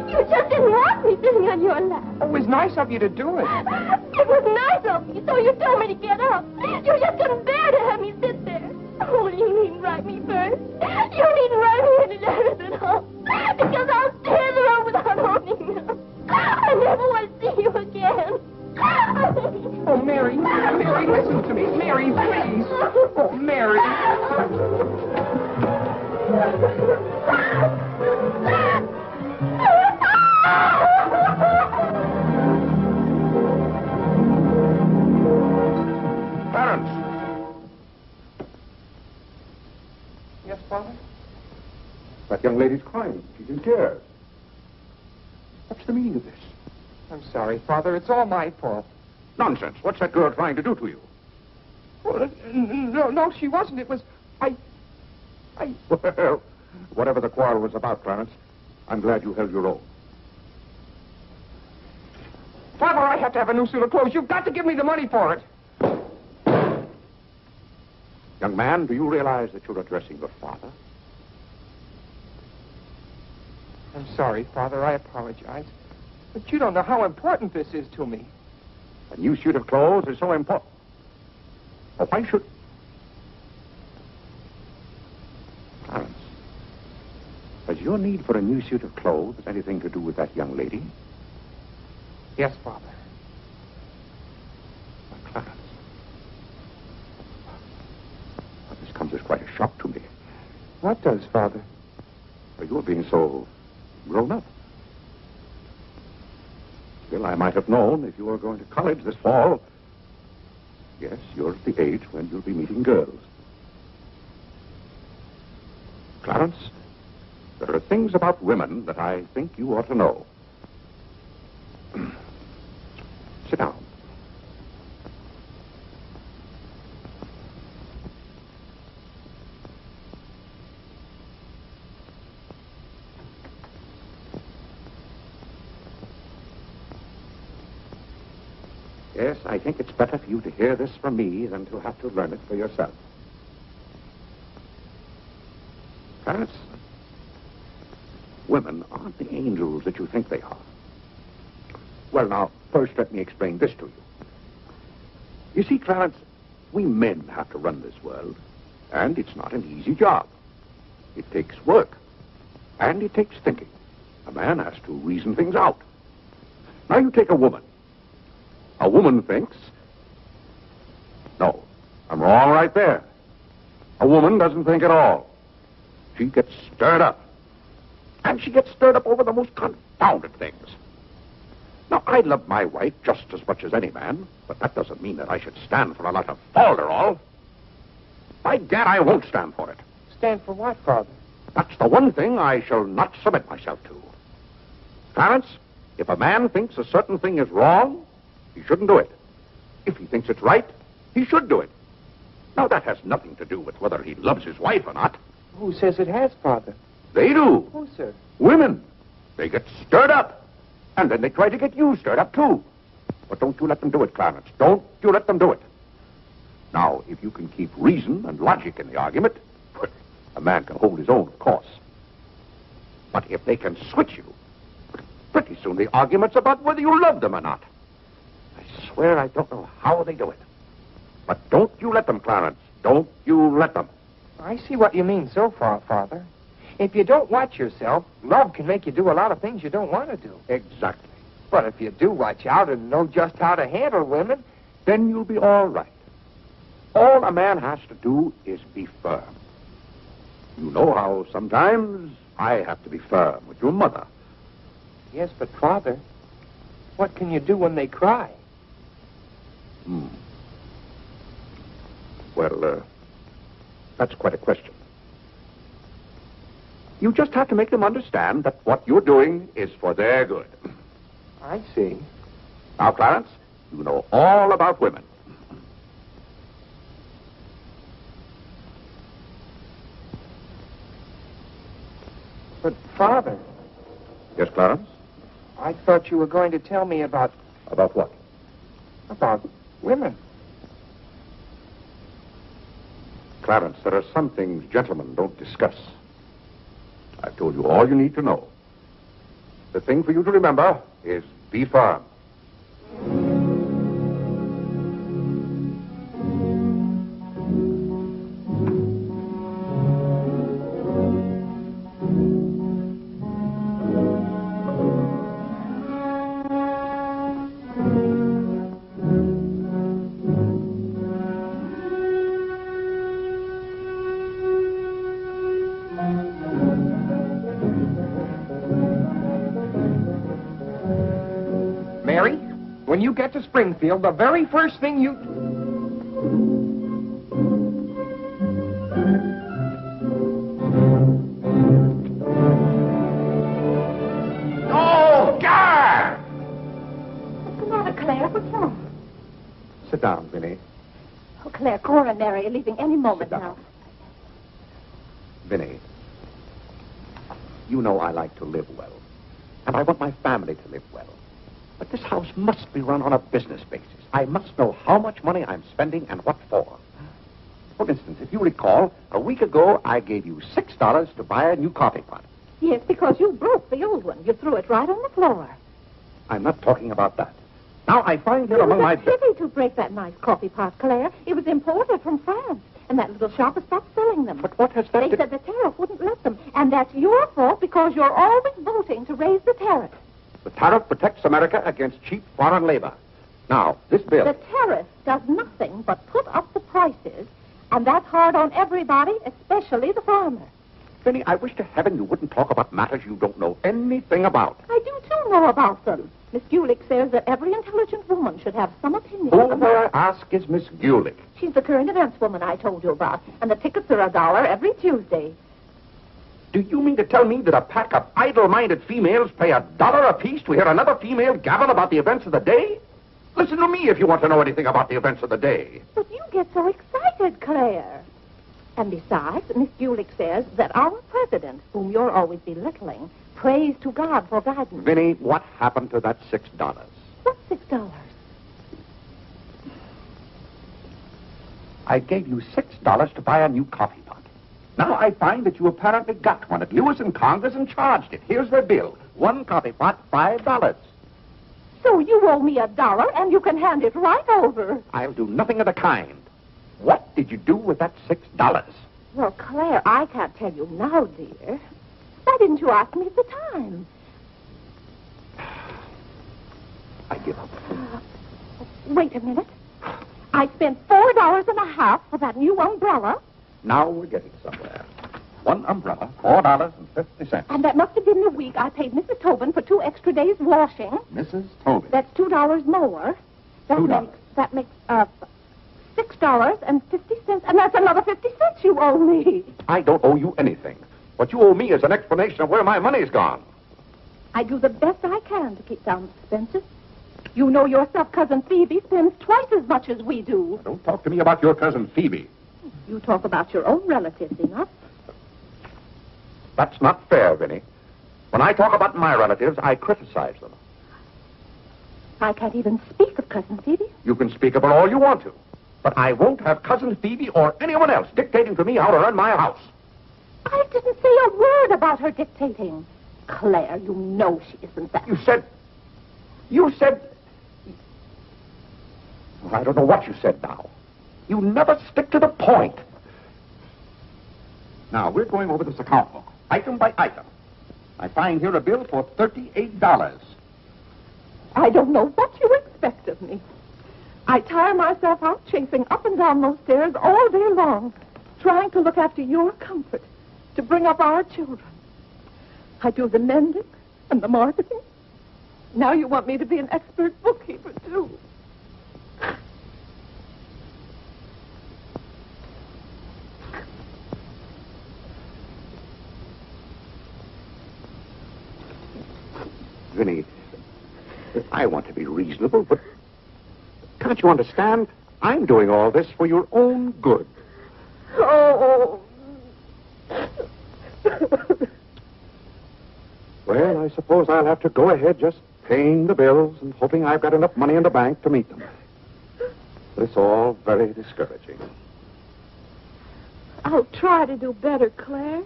you just didn't want me sitting on your lap. It was nice of you to do it. It was nice of you, so you told me to get up. You just couldn't bear to have me sit there. Oh, you needn't write me first. You needn't write me any letters at all. Because I'll stay in the room without owning them. I never want to see you again. Oh, Mary, Mary, listen to me. Mary, please. Oh, Mary. Clarence! Yes, Father? That young lady's crying. She's in tears. What's the meaning of this? I'm sorry, Father. It's all my fault. Nonsense. What's that girl trying to do to you? Well, no, she wasn't. It was... Well, whatever the quarrel was about, Clarence, I'm glad you held your own. Father, I have to have a new suit of clothes. You've got to give me the money for it. Young man, do you realize that you're addressing your father? I'm sorry, Father. I apologize. But you don't know how important this is to me. A new suit of clothes is so important. Oh, why should... Clarence, has your need for a new suit of clothes anything to do with that young lady? Yes, Father. Oh, Clarence. Well, this comes as quite a shock to me. What does, Father? Well, you're being so grown up. Still, I might have known if you were going to college this fall. Yes, you're at the age when you'll be meeting girls. Clarence, there are things about women that I think you ought to know. Sit down. Yes, I think it's better for you to hear this from me than to have to learn it for yourself. Clarence, women aren't the angels that you think they are. Well, now, first let me explain this to you. You see, Clarence, we men have to run this world, and it's not an easy job. It takes work, and it takes thinking. A man has to reason things out. Now, you take a woman. A woman thinks... No, I'm wrong right there. A woman doesn't think at all. She gets stirred up. And she gets stirred up over the most confounded things. Now, I love my wife just as much as any man, but that doesn't mean that I should stand for a lot of falderall. By gad, I won't stand for it. Stand for what, Father? That's the one thing I shall not submit myself to. Clarence, if a man thinks a certain thing is wrong, he shouldn't do it. If he thinks it's right, he should do it. Now, that has nothing to do with whether he loves his wife or not. Who says it has, Father? They do. Who, sir? Women. They get stirred up. And then they try to get you stirred up, too. But don't you let them do it, Clarence. Don't you let them do it. Now, if you can keep reason and logic in the argument, well, a man can hold his own, of course. But if they can switch you, pretty soon the argument's about whether you love them or not. I swear I don't know how they do it. But don't you let them, Clarence. Don't you let them. I see what you mean so far, Father. If you don't watch yourself, love can make you do a lot of things you don't want to do. Exactly. But if you do watch out and know just how to handle women, then you'll be all right. All a man has to do is be firm. You know how sometimes I have to be firm with your mother. Yes, but Father, what can you do when they cry? Well, that's quite a question. You just have to make them understand that what you're doing is for their good. I see. Now, Clarence, you know all about women. But, Father... Yes, Clarence? I thought you were going to tell me about... About what? About women. Clarence, there are some things gentlemen don't discuss. I've told you all you need to know. The thing for you to remember is be firm. When you get to Springfield, the very first thing you... Oh, God! What's the matter, Claire? What's wrong? Sit down, Vinny. Oh, Claire, Cora and Mary are leaving any moment Sit down. now. Vinny, you know I like to live well, and I want my family to live well. But this house must be run on a business basis. I must know how much money I'm spending and what for. For instance, if you recall, a week ago I gave you $6 to buy a new coffee pot. Yes, because you broke the old one. You threw it right on the floor. I'm not talking about that. Now I find here It among my... was a pity to break that nice coffee pot, Claire. It was imported from France, and that little shop has stopped selling them. But what has that... They said the tariff wouldn't let them, and that's your fault because you're always voting to raise the tariff. The tariff protects America against cheap foreign labor. Now, this bill... The tariff does nothing but put up the prices, and that's hard on everybody, especially the farmer. Vinny, I wish to heaven you wouldn't talk about matters you don't know anything about. I do, too, know about them. Miss Gulick says that every intelligent woman should have some opinion Who, about... may I ask, is Miss Gulick? She's the current events woman I told you about, and the tickets are $1 every Tuesday. Do you mean to tell me that a pack of idle-minded females pay $1 apiece to hear another female gabble about the events of the day? Listen to me if you want to know anything about the events of the day. But you get so excited, Claire. And besides, Miss Gulick says that our president, whom you're always belittling, prays to God for guidance. Vinny, what happened to that $6? What's $6? I gave you $6 to buy a new coffee pot. Now I find that you apparently got one at Lewis and Congress and charged it. Here's the bill. One coffee pot, $5. So you owe me $1, and you can hand it right over. I'll do nothing of the kind. What did you do with that $6? Well, Claire, I can't tell you now, dear. Why didn't you ask me at the time? I give up. Wait a minute. I spent $4.50 for that new umbrella. Now we're getting somewhere. One umbrella, $4.50. And that must have been the week I paid Mrs. Tobin for 2 extra days washing. Mrs. Tobin. That's $2 more. $2. That makes $6.50, and that's another 50 cents you owe me. I don't owe you anything. What you owe me is an explanation of where my money's gone. I do the best I can to keep down expenses. You know yourself, Cousin Phoebe spends twice as much as we do. Don't talk to me about your cousin Phoebe. You talk about your own relatives enough. That's not fair, Vinny. When I talk about my relatives, I criticize them. I can't even speak of Cousin Phoebe. You can speak about all you want to. But I won't have Cousin Phoebe or anyone else dictating to me how to run my house. I didn't say a word about her dictating. Claire, you know she isn't that. You said... Well, I don't know what you said now. You never stick to the point. Now, we're going over this account book, item by item. I find here a bill for $38. I don't know what you expect of me. I tire myself out chasing up and down those stairs all day long, trying to look after your comfort, to bring up our children. I do the mending and the marketing. Now you want me to be an expert bookkeeper, too. Vinny, I want to be reasonable, but can't you understand? I'm doing all this for your own good. Oh. Well, I suppose I'll have to go ahead just paying the bills and hoping I've got enough money in the bank to meet them. But it's all very discouraging. I'll try to do better, Claire.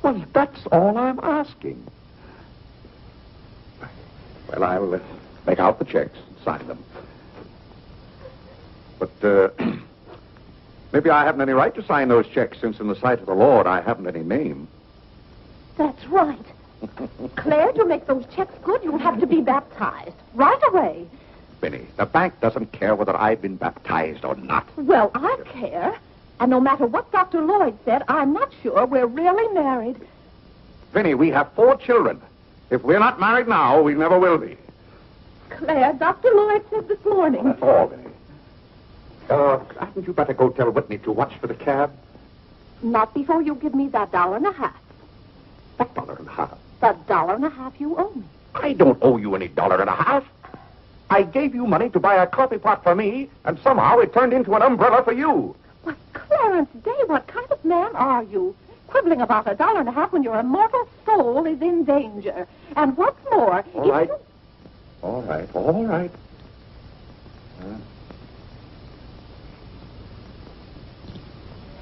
Well, that's all I'm asking. Well, I'll make out the checks and sign them. But maybe I haven't any right to sign those checks since in the sight of the Lord I haven't any name. That's right. Claire, to make those checks good, you'll have to be baptized right away. Vinny, the bank doesn't care whether I've been baptized or not. Well, I care. And no matter what Dr. Lloyd said, I'm not sure we're really married. Vinny, we have 4 children. If we're not married now, we never will be. Claire, Dr. Lloyd said this morning. That's all, Vinny. Hadn't you better go tell Whitney to watch for the cab? Not before you give me that $1.50. What $1.50? The $1.50 you owe me. I don't owe you any $1.50. I gave you money to buy a coffee pot for me, and somehow it turned into an umbrella for you. But Clarence Day, what kind of man are you? Quibbling about $1.50 when your immortal soul is in danger. And what's more, All right. All right.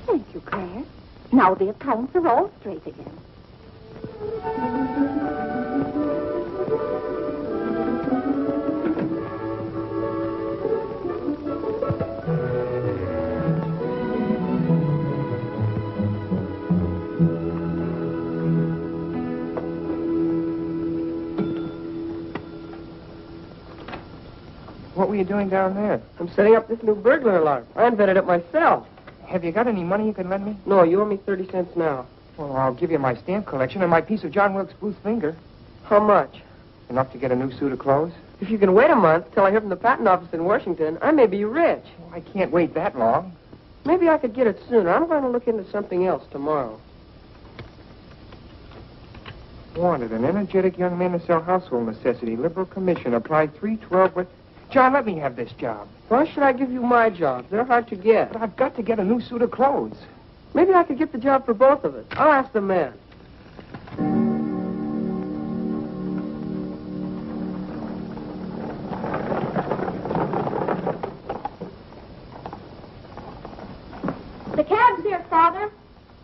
Thank you, Claire. Now the accounts are all straight again. What were you doing down there? I'm setting up this new burglar alarm. I invented it myself. Have you got any money you can lend me? No, you owe me 30 cents now. Well, I'll give you my stamp collection and my piece of John Wilkes Booth's finger. How much? Enough to get a new suit of clothes? If you can wait a month till I hear from the patent office in Washington, I may be rich. Well, I can't wait that long. Maybe I could get it sooner. I'm going to look into something else tomorrow. Wanted, an energetic young man to sell household necessity. Liberal commission. Applied 312 with... John, let me have this job. Why should I give you my jobs? They're hard to get. But I've got to get a new suit of clothes. Maybe I could get the job for both of us. I'll ask the man. The cab's here, Father.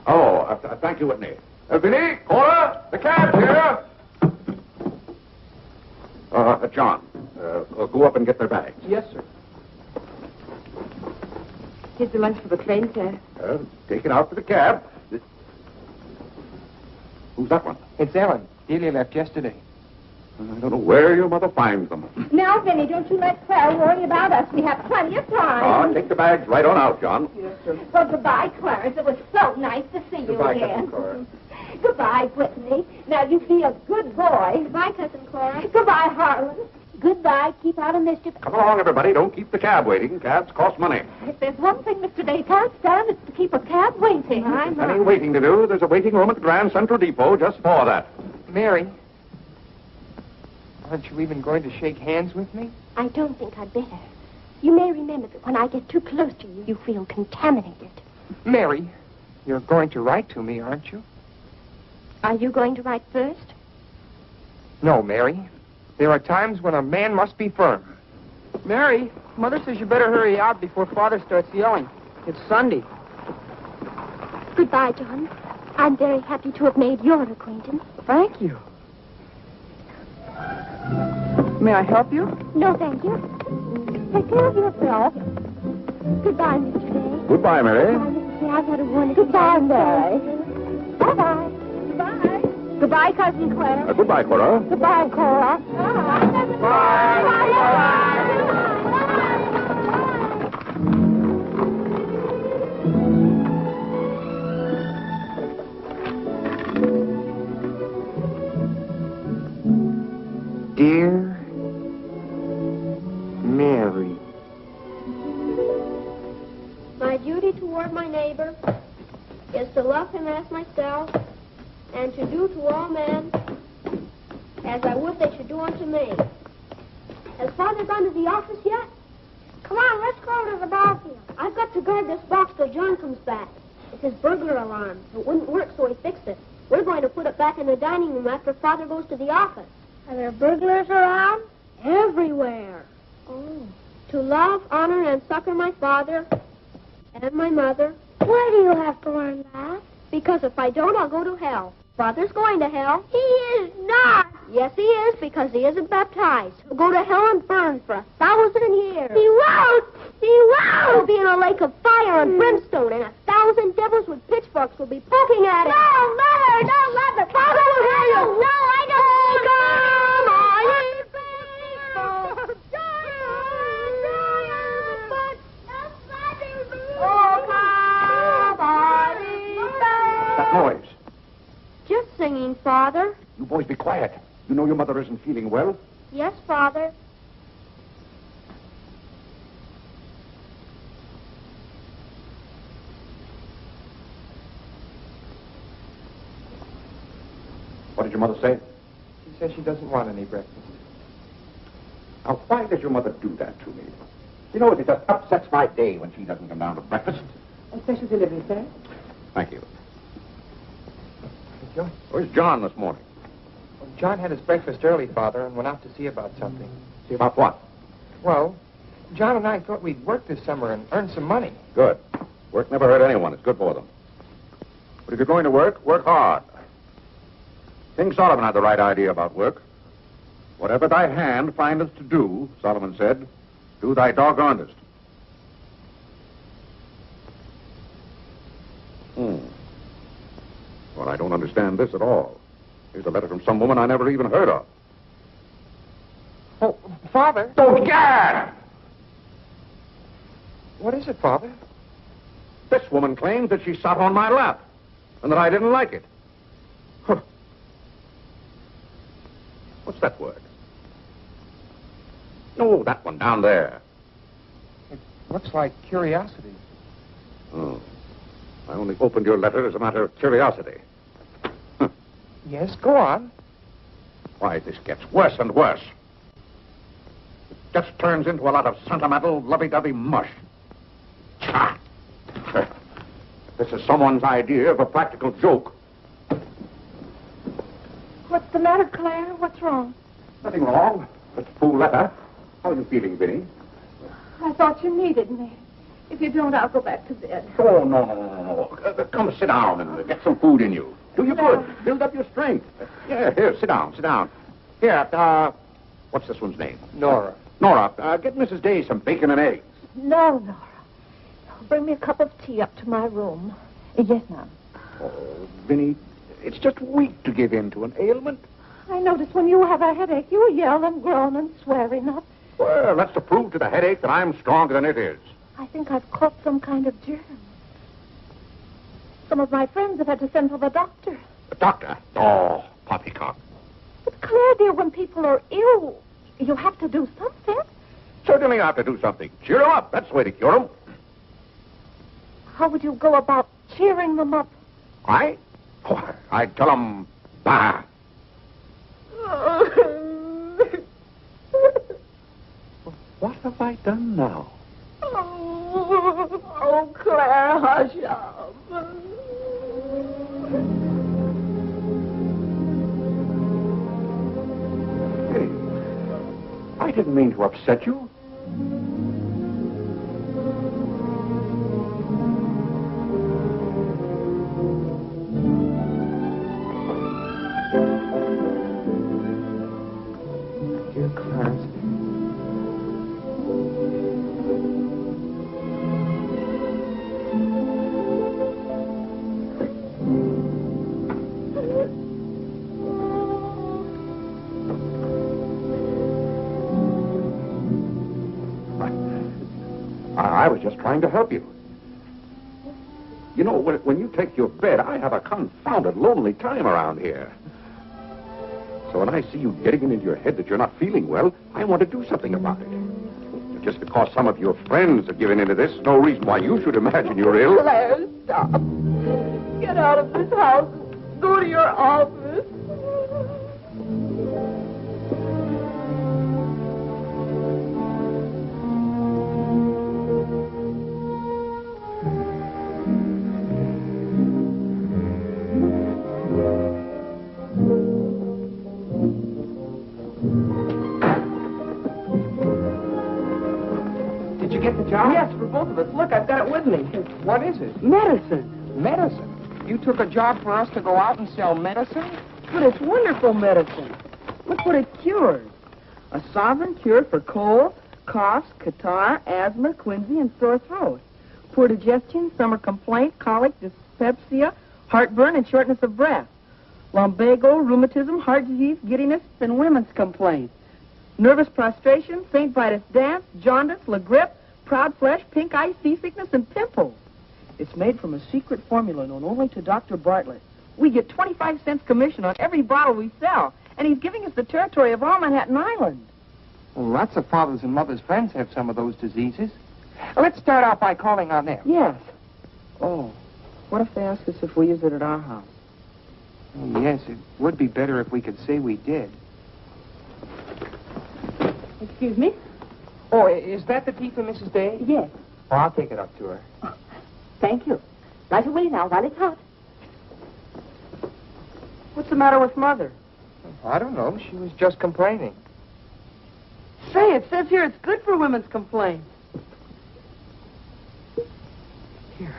Oh, thank you, Whitney. Vinny, Cora, the cab's here. John, go up and get their bags. Yes, sir. Here's the lunch for the train, sir. Take it out to the cab. Who's that one? It's Ellen. Delia left yesterday. I don't know where your mother finds them. Now, Vinny, don't you let Claire worry about us. We have plenty of time. Take the bags right on out, John. Yes, sir. Well, goodbye, Clarence. It was so nice to see you Goodbye, again. Cousin Cora. Goodbye, Whitney. Now, you be a good boy. Goodbye, Cousin Cora. Goodbye, Harlan. Goodbye. Keep out of mischief. Come along, everybody. Don't keep the cab waiting. Cabs cost money. If there's one thing Mr. Day can't stand, it's to keep a cab waiting. Any waiting to do, there's a waiting room at the Grand Central Depot just for that. Mary, aren't you even going to shake hands with me? I don't think I'd better. You may remember that when I get too close to you, you feel contaminated. Mary, you're going to write to me, aren't you? Are you going to write first? No, Mary. There are times when a man must be firm. Mary, Mother says you better hurry out before Father starts yelling. It's Sunday. Goodbye, John. I'm very happy to have made your acquaintance. Thank you. May I help you? No, thank you. Take care of yourself. Goodbye, Mr. Day. Goodbye, Mary. Goodbye, Mr. Day. I've had a wonderful Goodbye, Mary. Bye-bye. Goodbye. Goodbye, Cousin Claire. Goodbye, Cora. Goodbye, Cora. Dear Mary. My duty toward my neighbor is to love him as myself and to do to all men as I would they should do unto me. Has Father gone to the office yet? Come on, let's go to the ball field. I've got to guard this box till John comes back. It's his burglar alarm. It wouldn't work, so he fixed it. We're going to put it back in the dining room after Father goes to the office. Are there burglars around? Everywhere. Oh. To love, honor, and succor my father and my mother. Why do you have to learn that? Because if I don't, I'll go to hell. Father's going to hell. He is not. Yes, he is, because he isn't baptized. He'll go to hell and burn for 1,000 years. He won't. He won't. He'll be in a lake of fire and brimstone, and 1,000 devils with pitchforks will be poking at him. No, Mother, don't let the Father will hear you. No, I don't. That noise. Just singing, Father. You boys be quiet. You know your mother isn't feeling well. Yes, Father. mother say? She says she doesn't want any breakfast. Now, why does your mother do that to me? You know, it just upsets my day when she doesn't come down to breakfast. A special delivery, sir. Thank you. John? Where's John this morning? Well, John had his breakfast early, Father, and went out to see about something. See about what? Well, John and I thought we'd work this summer and earn some money. Good. Work never hurt anyone. It's good for them. But if you're going to work, work hard. King Solomon had the right idea about work. Whatever thy hand findeth to do, Solomon said, do thy doggonedest. Well, I don't understand this at all. Here's a letter from some woman I never even heard of. Oh, Father. Oh, Gad! What is it, Father? This woman claims that she sat on my lap and that I didn't like it. Huh. What's that word? No, that one down there. It looks like curiosity. Oh. I only opened your letter as a matter of curiosity. Huh. Yes, go on. Why, this gets worse and worse. It just turns into a lot of sentimental, lovey-dovey mush. Cha! This is someone's idea of a practical joke. What's the matter, Claire? What's wrong? Nothing wrong. Just a fool letter. How are you feeling, Vinny? I thought you needed me. If you don't, I'll go back to bed. Oh, no. Come sit down and get some food in you. Do you good. Build up your strength. Yeah, here, sit down. Here, what's this one's name? Nora. Nora, get Mrs. Day some bacon and eggs. No, Nora. Bring me a cup of tea up to my room. Yes, ma'am. Oh, Vinny, it's just weak to give in to an ailment. I notice when you have a headache, you yell and groan and swear enough. Well, that's to prove to the headache that I'm stronger than it is. I think I've caught some kind of germ. Some of my friends have had to send for the doctor. The doctor? Oh, poppycock. But, Claire, dear, when people are ill, you have to do something. Certainly I have to do something. Cheer them up. That's the way to cure them. How would you go about cheering them up? I? Oh, I'd tell them, bah. What have I done now? Oh, Claire, hush up. Hey, I didn't mean to upset you. Dear Clarence. I was just trying to help you. You know, when you take your bed, I have a confounded lonely time around here. So when I see you getting it into your head that you're not feeling well, I want to do something about it. Just because some of your friends have given into this, no reason why you should imagine you're ill. Claire, stop. Get out of this house. Go to your office. Did you get the job? Yes, for both of us. Look, I've got it with me. What is it? Medicine. Medicine. You took a job for us to go out and sell medicine? But it's wonderful medicine. Look what it cures. A sovereign cure for cold, cough, catarrh, asthma, quinsy, and sore throat. Poor digestion, summer complaint, colic, dyspepsia, heartburn, and shortness of breath. Lumbago, rheumatism, heart disease, giddiness, and women's complaints. Nervous prostration, St. Vitus dance, jaundice, la grippe, proud flesh, pink eye, seasickness, and pimples. It's made from a secret formula known only to Dr. Bartlett. We get 25 cents commission on every bottle we sell, and he's giving us the territory of all Manhattan Island. Well, lots of fathers and mothers' friends have some of those diseases. Let's start out by calling on them. Yes. Oh, what if they ask us if we use it at our house? Oh, yes, it would be better if we could say we did. Excuse me? Oh, is that the tea for Mrs. Day? Yes. Oh, I'll take it up to her. Thank you. Right away now, while it's hot. What's the matter with Mother? I don't know. She was just complaining. Say, it says here it's good for women's complaints. Here.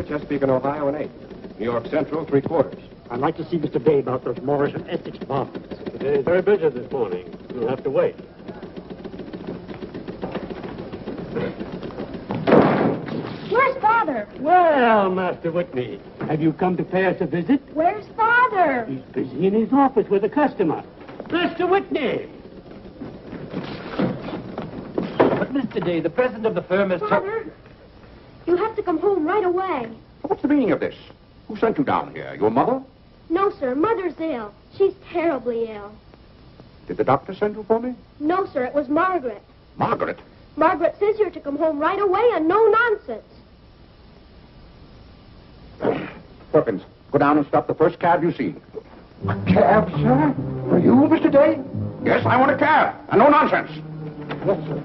Chesapeake and Ohio and 8. New York Central, 3/4. I'd like to see Mr. Day about those Morris and Essex apartments. They're very busy this morning. You'll have to wait. Where's Father? Well, Master Whitney, have you come to pay us a visit? Where's Father? He's busy in his office with a customer. Master Whitney! But, Mr. Day, the president of the firm has... Father, you have to come home right away. What's the meaning of this? Who sent you down here? Your mother? No, sir. Mother's ill. She's terribly ill. Did the doctor send you for me? No, sir. It was Margaret. Margaret? Margaret says you're to come home right away and no nonsense. Perkins, go down and stop the first cab you see. A cab, sir? For you, Mr. Day? Yes, I want a cab, and no nonsense. Yes, sir.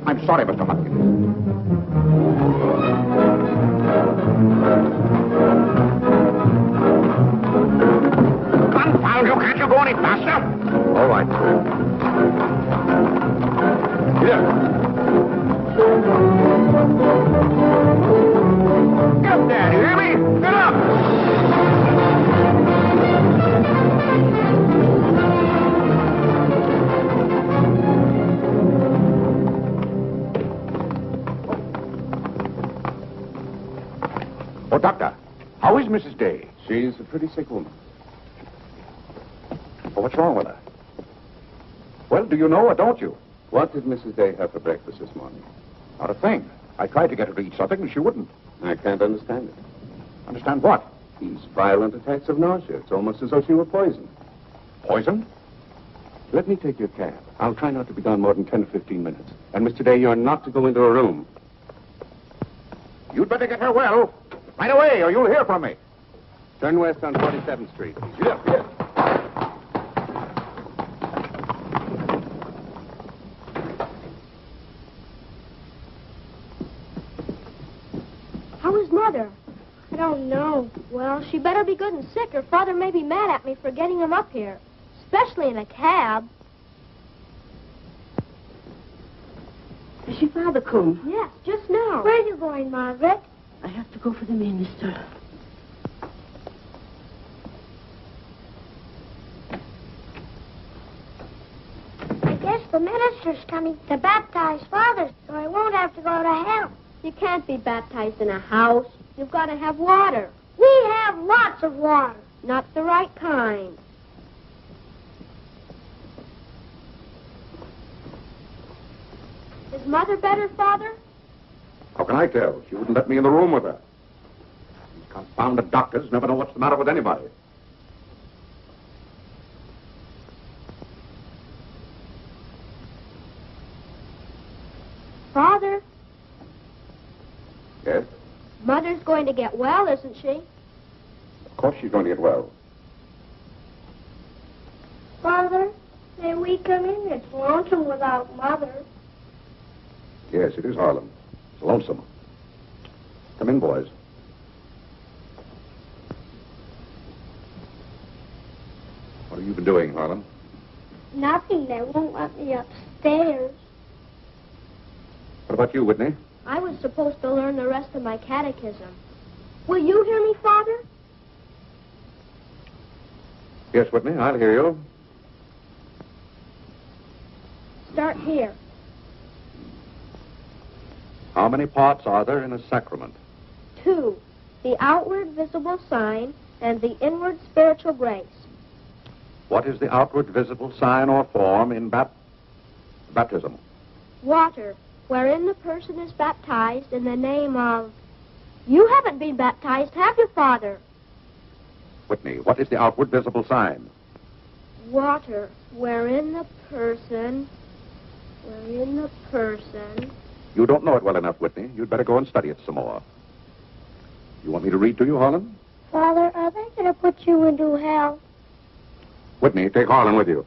I'm sorry, Mr. Hopkins. Confound you, can't you go any faster? All right. Here. Get up there, do you hear me? Get up! Oh, Doctor, how is Mrs. Day? She's a pretty sick woman. Oh, what's wrong with her? Well, do you know or don't you? What did Mrs. Day have for breakfast this morning? Not a thing. I tried to get her to eat something, and she wouldn't. I can't understand it. Understand what? These violent attacks of nausea. It's almost as though she were poisoned. Poisoned? Let me take your cab. I'll try not to be gone more than 10 or 15 minutes. And, Mr. Day, you're not to go into a room. You'd better get her well. Right away, or you'll hear from me. Turn west on 47th Street. Yes, yes. How is Mother? I don't know. Well, she better be good and sick, or Father may be mad at me for getting him up here. Especially in a cab. Is your father come? Yes, just now. Where are you going, Margaret? I have to go for the minister. I guess the minister's coming to baptize Father, so I won't have to go to hell. You can't be baptized in a house. You've got to have water. We have lots of water. Not the right kind. Is Mother better, Father? How can I tell? She wouldn't let me in the room with her. These confounded doctors never know what's the matter with anybody. Father, Yes? Mother's going to get well, isn't she? Of course she's going to get well. Father, may we come in? It's lonesome without Mother. Yes, it is Harlem. It's lonesome. Come in, boys. What have you been doing, Harlem? Nothing. They won't let me upstairs. What about you, Whitney? I was supposed to learn the rest of my catechism. Will you hear me, Father? Yes, Whitney, I'll hear you. Start here. How many parts are there in a sacrament? 2. The outward visible sign and the inward spiritual grace. What is the outward visible sign or form in baptism? Water, wherein the person is baptized in the name of... You haven't been baptized, have you, Father? Whitney, what is the outward visible sign? Water, wherein the person You don't know it well enough, Whitney. You'd better go and study it some more. You want me to read to you, Harlan? Father, are they going to put you into hell? Whitney, take Harlan with you.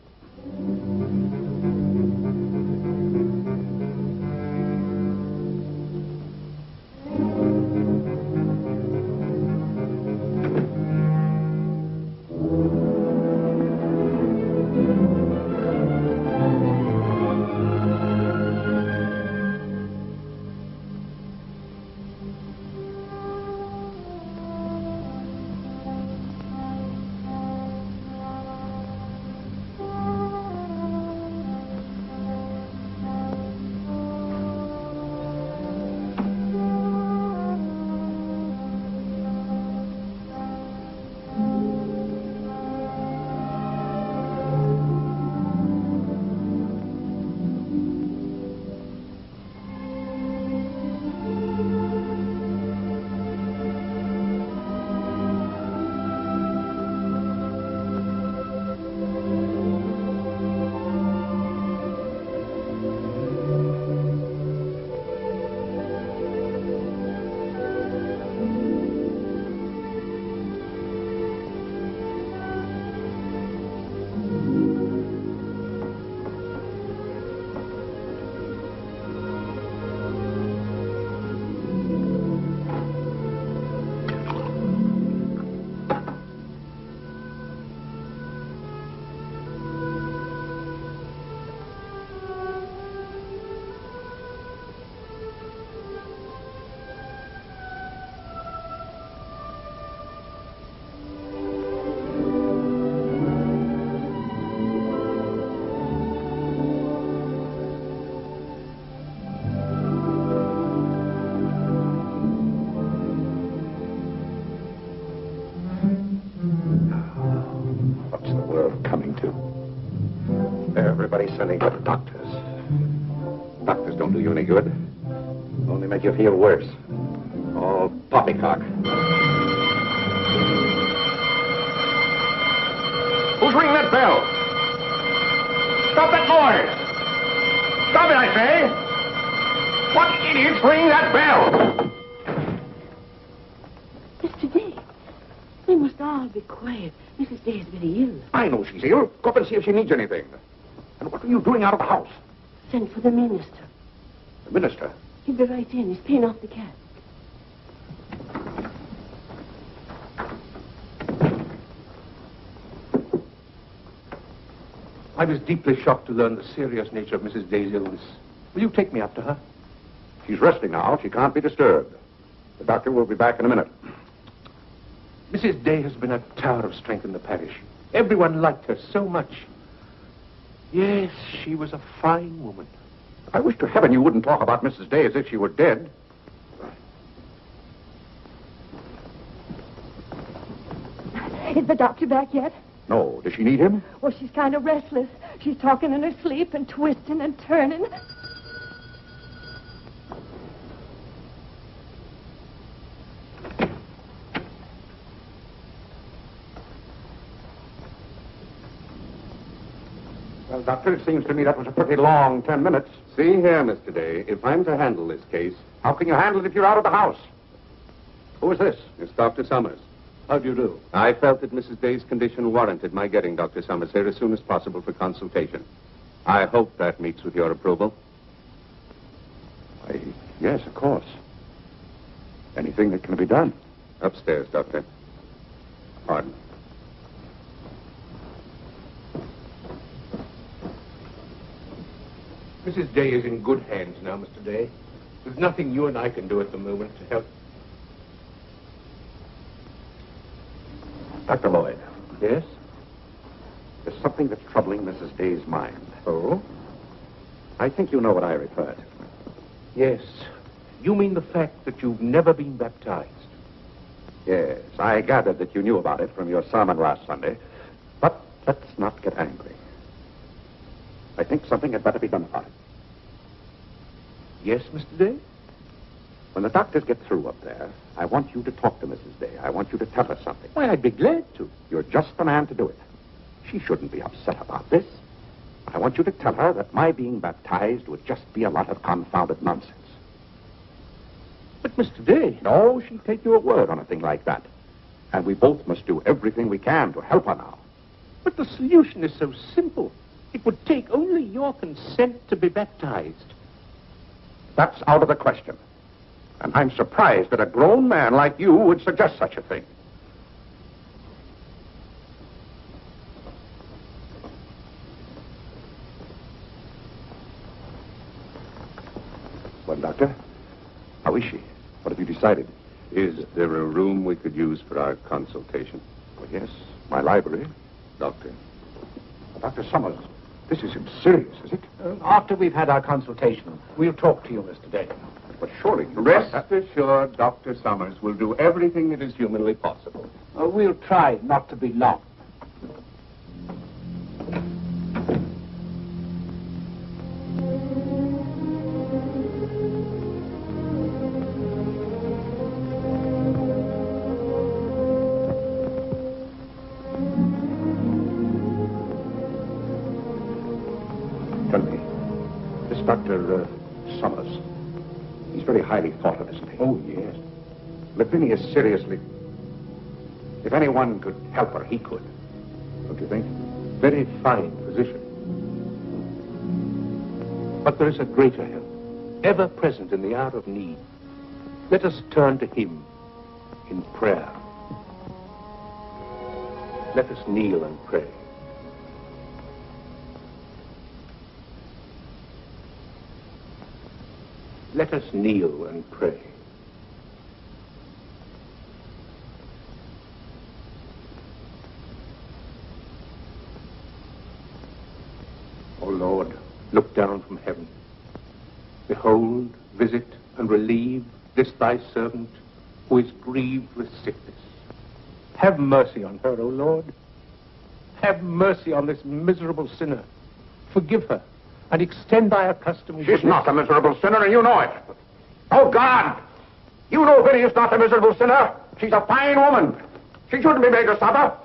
Everybody's sending for the doctors. Doctors don't do you any good. Only make you feel worse. All poppycock. Who's ringing that bell? Stop that noise! Stop it, I say! What idiot's ringing that bell? Mr. Day, we must all be quiet. Mrs. Day is very ill. I know she's ill. Go up and see if she needs anything. And what are you doing out of the house? Send for the minister. The minister? He'll be right in. He's paying off the cab. I was deeply shocked to learn the serious nature of Mrs. Day's illness. Will you take me up to her? She's resting now. She can't be disturbed. The doctor will be back in a minute. Mrs. Day has been a tower of strength in the parish. Everyone liked her so much. Yes, she was a fine woman. I wish to heaven you wouldn't talk about Mrs. Day as if she were dead. Is the doctor back yet? No. Does she need him? Well, she's kind of restless. She's talking in her sleep and twisting and turning. Well, Doctor, it seems to me that was a pretty long 10 minutes. See here, Mr. Day, if I'm to handle this case... How can you handle it if you're out of the house? Who is this? It's Dr. Summers. How do you do? I felt that Mrs. Day's condition warranted my getting Dr. Summers here as soon as possible for consultation. I hope that meets with your approval. Why, yes, of course. Anything that can be done. Upstairs, Doctor. Pardon. Mrs. Day is in good hands now, Mr. Day. There's nothing you and I can do at the moment to help. Dr. Lloyd. Yes? There's something that's troubling Mrs. Day's mind. Oh? I think you know what I refer to. Yes. You mean the fact that you've never been baptized? Yes, I gathered that you knew about it from your sermon last Sunday. But let's not get angry. I think something had better be done about it. Yes, Mr. Day? When the doctors get through up there, I want you to talk to Mrs. Day. I want you to tell her something. Why, I'd be glad to. You're just the man to do it. She shouldn't be upset about this. I want you to tell her that my being baptized would just be a lot of confounded nonsense. But, Mr. Day... No, she'll take your word on a thing like that. And we both must do everything we can to help her now. But the solution is so simple. It would take only your consent to be baptized. That's out of the question. And I'm surprised that a grown man like you would suggest such a thing. Well, Doctor, how is she? What have you decided? Is there a room we could use for our consultation? Well, yes, my library. Doctor? Dr. Summers, this is serious, is it? After we've had our consultation, we'll talk to you, Mr. Day. But surely... Rest assured, Dr. Summers will do everything that is humanly possible. We'll try not to be long. Tell me, this Dr. Summers, he's very highly thought of, isn't he? Oh, yes. Lavinia is seriously... If anyone could help her, he could. Don't you think? Very fine physician. But there is a greater help, ever present in the hour of need. Let us turn to him in prayer. Let us kneel and pray. Let us kneel and pray. O Lord, look down from heaven. Behold, visit, and relieve this thy servant who is grieved with sickness. Have mercy on her, O Lord. Have mercy on this miserable sinner. Forgive her, and extend thy accustomed She's not a miserable sinner, and you know it. Oh, God! You know Vinny is not a miserable sinner. She's a fine woman. She shouldn't be made to suffer.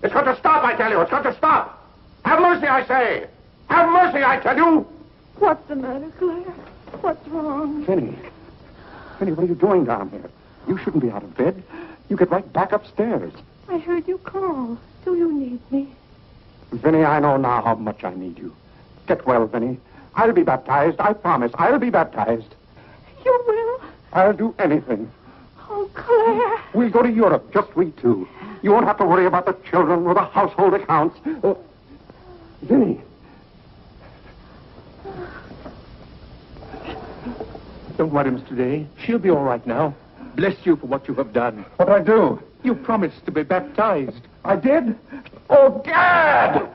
It's got to stop, I tell you. It's got to stop. Have mercy, I say. Have mercy, I tell you. What's the matter, Claire? What's wrong? Vinny. Vinny, what are you doing down here? You shouldn't be out of bed. You get right back upstairs. I heard you call. Do you need me? Vinny, I know now how much I need you. Get well, Vinny. I'll be baptized. I promise. I'll be baptized. You will? I'll do anything. Oh, Claire. We'll go to Europe, just we two. You won't have to worry about the children or the household accounts. Vinny. Don't worry, Mr. Day. She'll be all right now. Bless you for what you have done. What'd I do? You promised to be baptized. I did? Oh, Gad!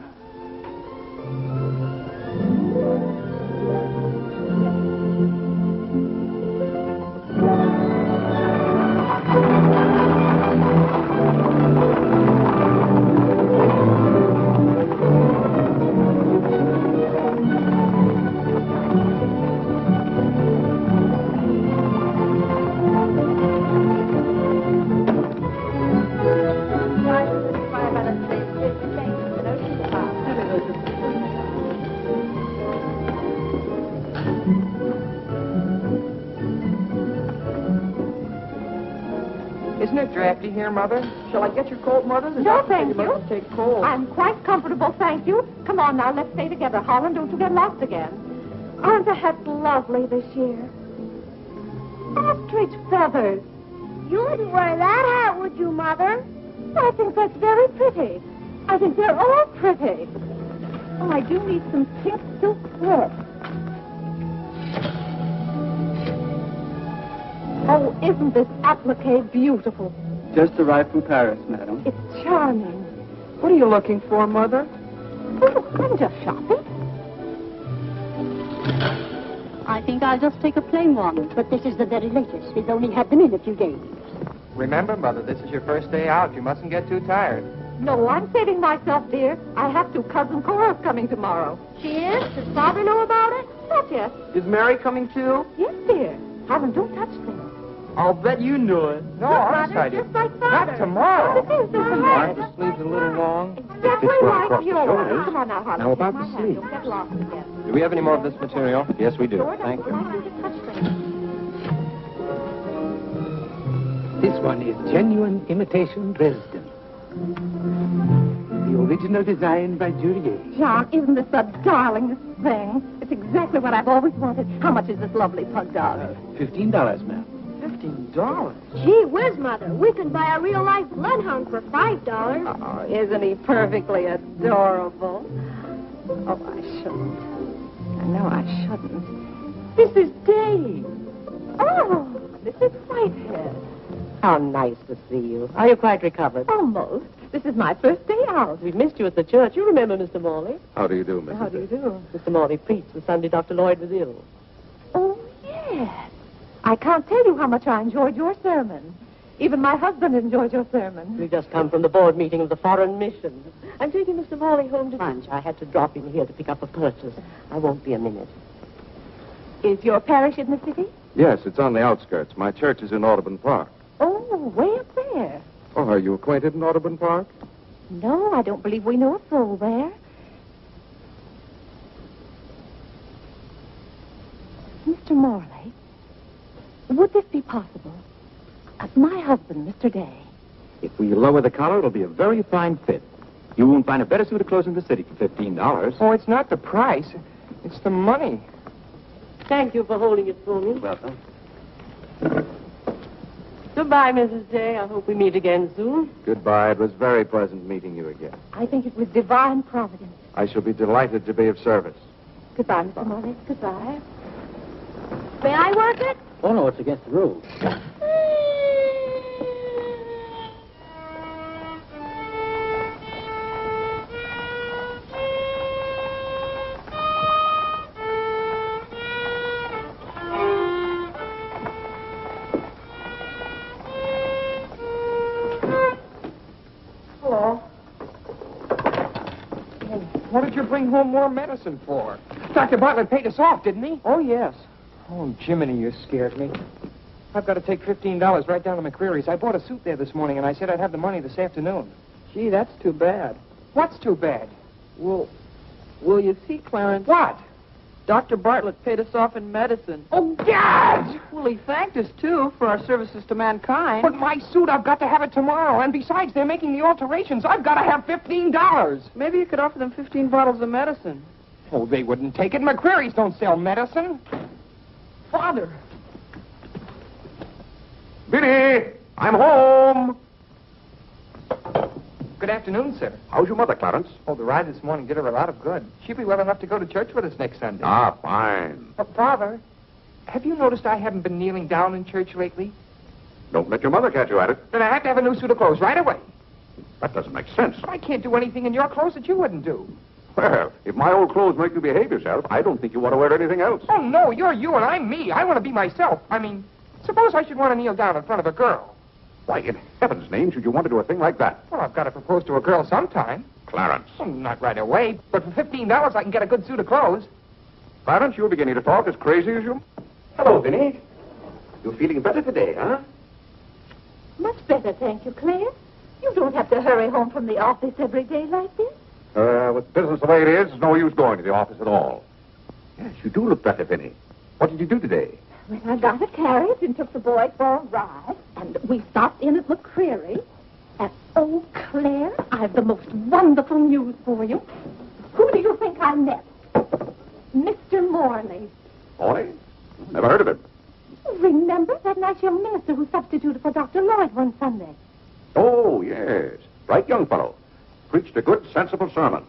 Isn't it drafty here, Mother? Shall I get your coat, Mother? The No, doctor said thank you. mustn't take cold. I'm quite comfortable, thank you. Come on now, let's stay together. Holland, don't you get lost again. Aren't the hats lovely this year? Ostrich feathers. You wouldn't wear that hat, would you, Mother? I think that's very pretty. I think they're all pretty. Oh, I do need some pink silk thread. Oh, isn't this applique beautiful? Just arrived from Paris, madam. It's charming. What are you looking for, Mother? Oh, I'm just shopping. I think I'll just take a plain one, but this is the very latest. We've only had them in a few days. Remember, Mother, this is your first day out. You mustn't get too tired. No, I'm saving myself, dear. I have to. Cousin Cora's coming tomorrow. She is? Does Father know about it? Not yet. Is Mary coming too? Yes, dear. Holland, don't touch things. I'll bet you knew it. No, honest, I Just didn't. like Father. Not tomorrow. This is the Aren't the sleeves a little long? Exactly Fits well like across the yours. shoulders. Come on now, Holland. Now about Take my the hand. sleeves. Don't get lost again. Do we have any more of this material? Yes, we do. Sure, Thank that's you. what I do to touch things. This one is genuine imitation Dresden. The original design by Duryea. John, isn't this the darlingest thing? It's exactly what I've always wanted. How much is this lovely pug dog? $15, ma'am. $15? Gee whiz, Mother. We can buy a real-life bloodhound for $5. Oh, isn't he perfectly adorable? Oh, I shouldn't. I know I shouldn't. This is Dave. Oh, this is Whitehead. How nice to see you. Are you quite recovered? Almost. This is my first day out. We've missed you at the church. You remember Mr. Morley? How do you do, Mrs. How do you do? Mr. Morley preached the Sunday Dr. Lloyd was ill. Oh, yes. I can't tell you how much I enjoyed your sermon. Even my husband enjoyed your sermon. We've just come from the board meeting of the Foreign Mission. I'm taking Mr. Morley home to lunch. I had to drop in here to pick up a purchase. I won't be a minute. Is your parish in the city? Yes, it's on the outskirts. My church is in Audubon Park. Oh, way up there. Oh, are you acquainted in Audubon Park? No, I don't believe we know a soul there. Mr. Morley, would this be possible? My husband, Mr. Day. If we lower the collar, it'll be a very fine fit. You won't find a better suit of clothes in the city for $15. Oh, it's not the price. It's the money. Thank you for holding it for me. Welcome. Goodbye, Mrs. Day. I hope we meet again soon. Goodbye. It was very pleasant meeting you again. I think it was divine providence. I shall be delighted to be of service. Goodbye, Mr. Morley. Goodbye. May I work it? Oh, no, it's against the rules. Hello. What did you bring home more medicine for? Dr. Bartlett paid us off, didn't he? Oh, yes. Oh, Jiminy, you scared me. I've got to take $15 right down to McCreary's. I bought a suit there this morning, and I said I'd have the money this afternoon. Gee, that's too bad. What's too bad? Well, you see, Clarence, What? Dr. Bartlett paid us off in medicine. Oh, God! Well, he thanked us, too, for our services to mankind. But my suit, I've got to have it tomorrow. And besides, they're making the alterations. I've got to have $15. Maybe you could offer them 15 bottles of medicine. Oh, they wouldn't take it. McCreary's don't sell medicine. Father. Vinny, I'm home. Good afternoon, sir. How's your mother, Clarence? Oh, the ride this morning did her a lot of good. She'll be well enough to go to church with us next Sunday. Ah, fine. Father, have you noticed I haven't been kneeling down in church lately? Don't let your mother catch you at it. Then I have to have a new suit of clothes right away. That doesn't make sense. But I can't do anything in your clothes that you wouldn't do. Well, if my old clothes make you behave yourself, I don't think you want to wear anything else. Oh, no, you're you and I'm me. I want to be myself. I mean, suppose I should want to kneel down in front of a girl. Why, in heaven's name, should you want to do a thing like that? Well, I've got to propose to a girl sometime. Clarence. Well, not right away, but for $15 I can get a good suit of clothes. Clarence, you're beginning to talk as crazy as you... Hello, Vinny. You're feeling better today, huh? Much better, thank you, Claire. You don't have to hurry home from the office every day like this. With business the way it is, there's no use going to the office at all. Yes, you do look better, Vinny. What did you do today? Well, I got a carriage and took the boys for a ride, and we stopped in at McCreary. And, oh, Claire, I've the most wonderful news for you. Who do you think I met? Mr. Morley. Morley? Never heard of him. Remember that nice young minister who substituted for Dr. Lloyd one Sunday? Oh, yes. Bright young fellow. Preached a good, sensible sermon.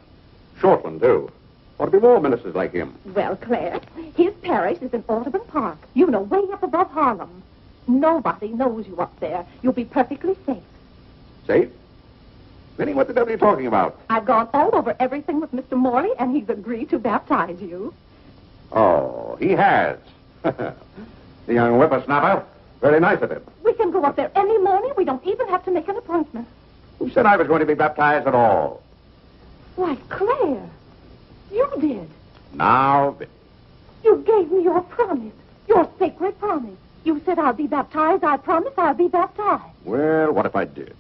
Short one, too. Ought to be more ministers like him. Well, Claire, his parish is in Audubon Park. You know, way up above Harlem. Nobody knows you up there. You'll be perfectly safe. Safe? Vinny, what the devil are you talking about? I've gone all over everything with Mr. Morley, and he's agreed to baptize you. Oh, he has. The young whippersnapper. Very nice of him. We can go up there any morning. We don't even have to make an appointment. Who said I was going to be baptized at all? Why, Claire, you did. Now, Vinny. You gave me your promise, your sacred promise. You said I'll be baptized. I promise I'll be baptized. Well, what if I did?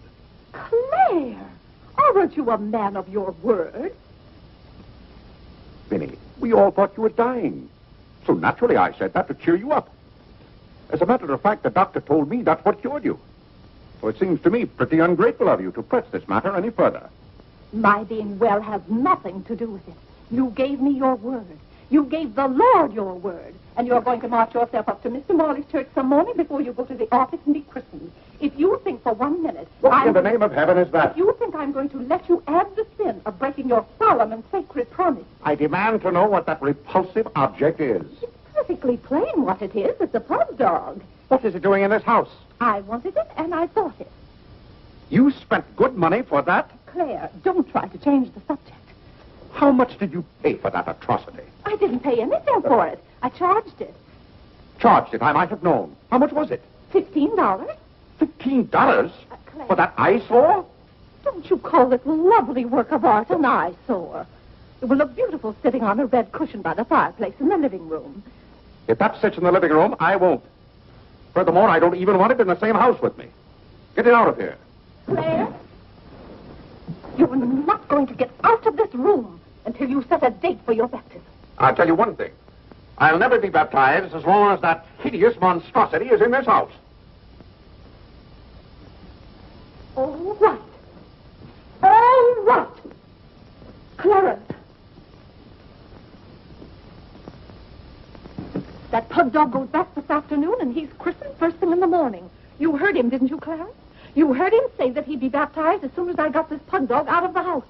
Claire, aren't you a man of your word? Vinny, we all thought you were dying. So naturally I said that to cheer you up. As a matter of fact, the doctor told me that's what cured you. Well, it seems to me pretty ungrateful of you to press this matter any further. My being well has nothing to do with it. You gave me your word. You gave the Lord your word. And you're going to march yourself up to Mr. Morley's church some morning before you go to the office and be christened. If you think for 1 minute... What in the name of heaven is that? If you think I'm going to let you add the sin of breaking your solemn and sacred promise... I demand to know what that repulsive object is. It's perfectly plain what it is. It's a pug dog. What is it doing in this house? I wanted it, and I bought it. You spent good money for that? Claire, don't try to change the subject. How much did you pay for that atrocity? I didn't pay anything for it. I charged it. Charged it, I might have known. How much was it? $15. $15? Claire. For that eyesore? Don't you call it lovely work of art an eyesore? It will look beautiful sitting on a red cushion by the fireplace in the living room. If that sits in the living room, I won't. Furthermore, I don't even want it in the same house with me. Get it out of here. Claire, you're not going to get out of this room until you set a date for your baptism. I'll tell you one thing. I'll never be baptized as long as that hideous monstrosity is in this house. All right. All right. Clarence. That pug dog goes back this afternoon, and he's christened first thing in the morning. You heard him, didn't you, Clarence? You heard him say that he'd be baptized as soon as I got this pug dog out of the house.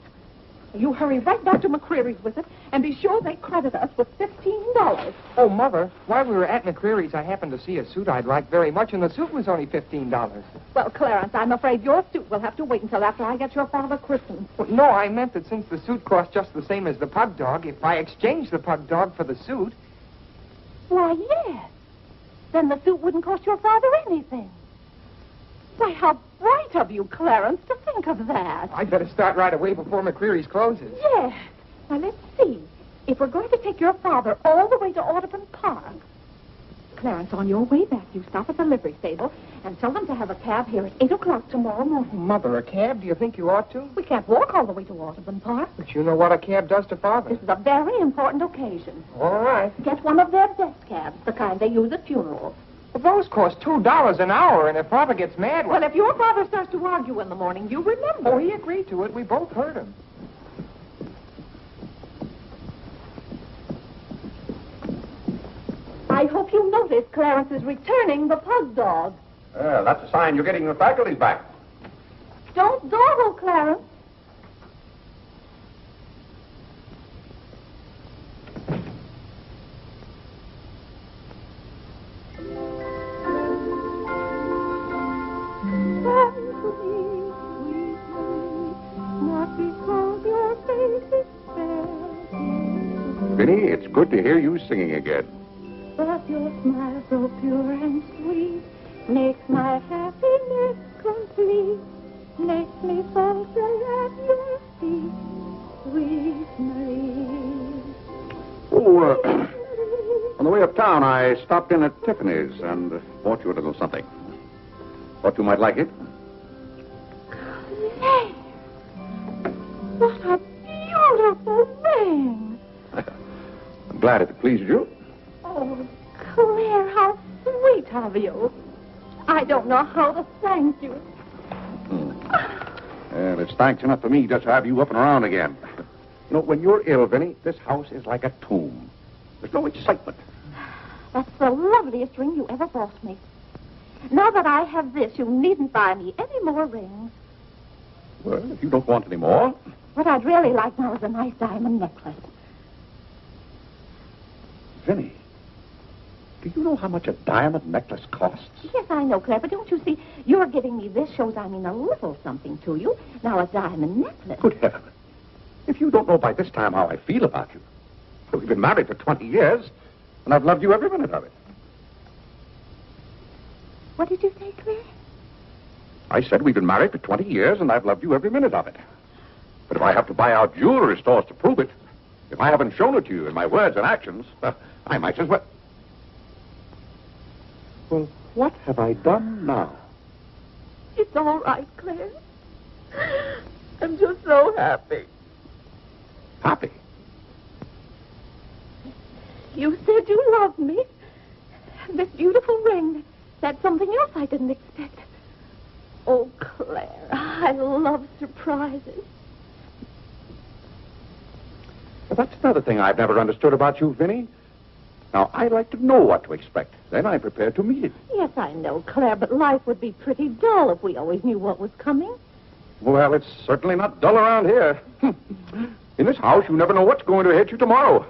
You hurry right back to McCreary's with it, and be sure they credit us with $15. Oh, Mother, while we were at McCreary's, I happened to see a suit I'd like very much, and the suit was only $15. Well, Clarence, I'm afraid your suit will have to wait until after I get your father christened. Well, no, I meant that since the suit cost just the same as the pug dog, if I exchange the pug dog for the suit... Why, yes. Then the suit wouldn't cost your father anything. Why, how bright of you, Clarence, to think of that. I'd better start right away before McCreary's closes. Yes. Now, let's see. If we're going to take your father all the way to Audubon Park... Clarence, on your way back, you stop at the livery stable and tell them to have a cab here at 8 o'clock tomorrow morning. Mother, a cab? Do you think you ought to? We can't walk all the way to Audubon Park. But you know what a cab does to Father. This is a very important occasion. All right. Get one of their desk cabs, the kind they use at funerals. Well, those cost $2 an hour, and if Father gets mad... Well, if your father starts to argue in the morning, you remember. Oh, he agreed to it. We both heard him. I hope you notice Clarence is returning the pug dog. That's a sign you're getting your faculties back. Don't dawdle, Clarence. Vinny, it's good to hear you singing again. But your smile so pure and sweet makes my happiness complete. Makes me falter at your feet, sweet Marie. Oh, on the way uptown, I stopped in at Tiffany's and bought you a little something. Thought you might like it. Claire, what a beautiful ring. I'm glad it pleased you. Oh, Claire, how sweet of you. I don't know how to thank you. Well, it's thanks enough for me just to have you up and around again. You know, when you're ill, Vinny, this house is like a tomb. There's no excitement. That's the loveliest ring you ever bought me. Now that I have this, you needn't buy me any more rings. Well, if you don't want any more... What I'd really like now is a nice diamond necklace. Vinny, do you know how much a diamond necklace costs? Yes, I know, Claire, but don't you see, you're giving me this shows I mean a little something to you. Now, a diamond necklace. Good heaven. If you don't know by this time how I feel about you. We've been married for 20 years, and I've loved you every minute of it. What did you say, Claire? I said we've been married for 20 years, and I've loved you every minute of it. But if I have to buy out jewelry stores to prove it, if I haven't shown it to you in my words and actions, I might as well... Well, what have I done now? It's all right, Claire. I'm just so happy. Happy? You said you loved me. This beautiful ring. That's something else I didn't expect. Oh, Claire, I love surprises. Well, that's another thing I've never understood about you, Vinny. Now, I like to know what to expect. Then I'm prepared to meet it. Yes, I know, Claire, but life would be pretty dull if we always knew what was coming. Well, it's certainly not dull around here. In this house, you never know what's going to hit you tomorrow.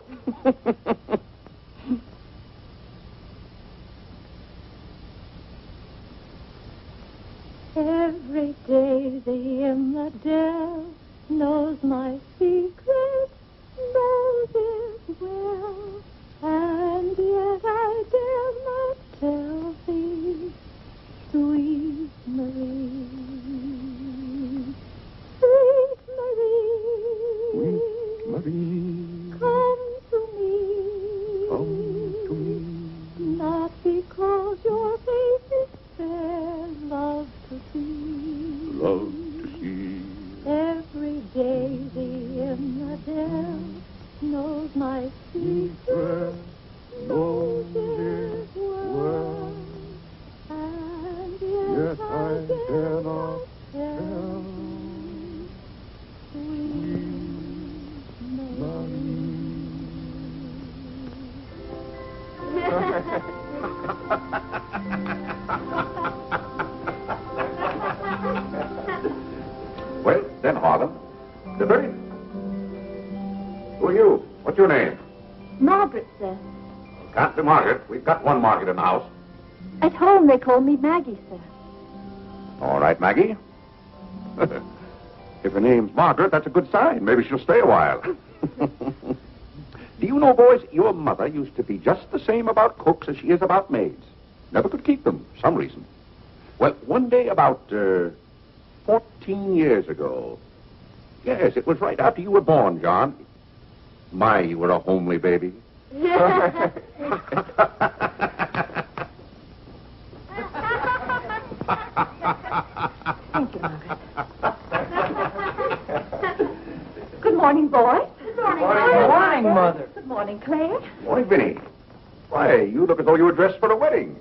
Every daisy in the dell knows my secret, knows it well, and yet I dare not tell thee, sweet Marie, sweet Marie, Sweet Marie, come to me, come to me. not because your face is fair, love to see. Love to see. Every daisy in the dell knows my secret, knows it well, and yet I dare not tell. Sweet Well, then, Harlan, the very... Who are you? What's your name? Margaret, sir. Can't be Margaret. We've got one Margaret in the house. At home they call me Maggie, sir. All right, Maggie. If her name's Margaret, that's a good sign. Maybe she'll stay a while. Do you know, boys, your mother used to be just the same about cooks as she is about maids. Never could keep them, for some reason. Well, one day about 14 years ago. Yes, it was right after you were born, John. My, you were a homely baby. Thank you, Margaret. Good morning, boys. Good morning. Good morning, Mother. Good morning, Claire. Morning, Vinny. Why, you look as though you were dressed for a wedding.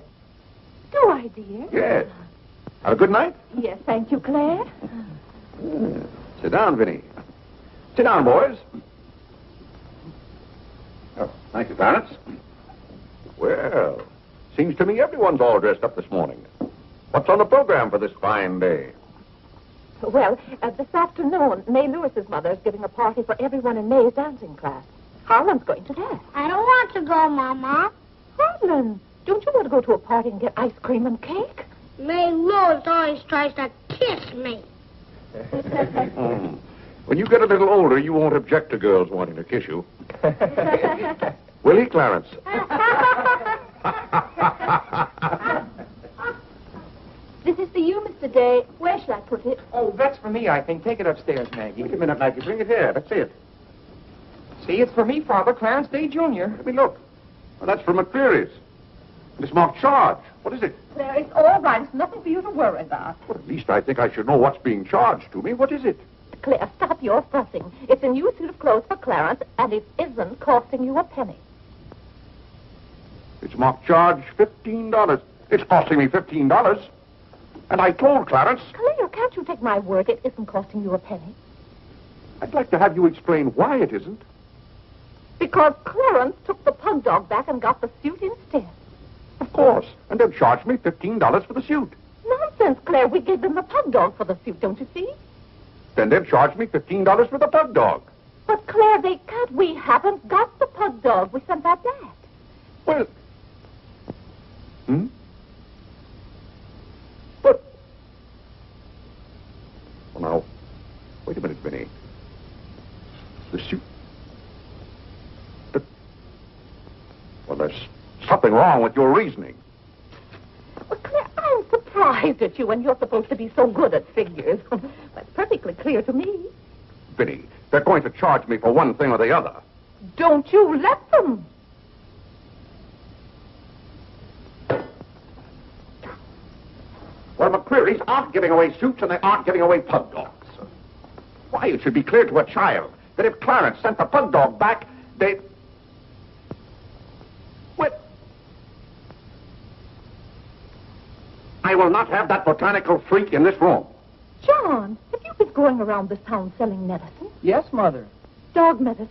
Do I, dear? Yes. Have a good night? Yes, thank you, Claire. Sit down, Vinny. Sit down, boys. Oh, thank you, Clarence. Well, seems to me everyone's all dressed up this morning. What's on the program for this fine day? Well, this afternoon, May Lewis's mother is giving a party for everyone in May's dancing class. Harlan's going to that. I don't want to go, Mama. Harlan, don't you want to go to a party and get ice cream and cake? May Lewis always tries to kiss me. When you get a little older, you won't object to girls wanting to kiss you. Will he, Clarence? This is for you, Mr. Day. Where shall I put it? Oh, that's for me, I think. Take it upstairs, Maggie. Wait a minute, Maggie. Bring it here. Let's see it. See, it's for me, Father, Clarence Day, Jr. Let me look. Well, that's from McCreary's. It's marked charge. What is it? Claire, it's all right. It's nothing for you to worry about. Well, at least I think I should know what's being charged to me. What is it? Claire, stop your fussing. It's a new suit of clothes for Clarence, and it isn't costing you a penny. It's marked charge $15. It's costing me $15. And I told Clarence... Claire, can't you take my word? It isn't costing you a penny. I'd like to have you explain why it isn't. Because Clarence took the pug dog back and got the suit instead. Of course. And they'll charge me $15 for the suit. Nonsense, Claire. We gave them the pug dog for the suit, don't you see? Then they'll charge me $15 for the pug dog. But, Claire, they can't. We haven't got the pug dog. We sent that back. Well... But... Well, now, wait a minute, Vinny. The suit... Well, there's something wrong with your reasoning. Well, Claire, I'm surprised at you, and you're supposed to be so good at figures. That's perfectly clear to me. Vinny, they're going to charge me for one thing or the other. Don't you let them. Well, McCreary's aren't giving away suits and they aren't giving away pug dogs. Why, it should be clear to a child that if Clarence sent the pug dog back, they... Well... I will not have that botanical freak in this room. John, have you been going around this town selling medicine? Yes, Mother. Dog medicine?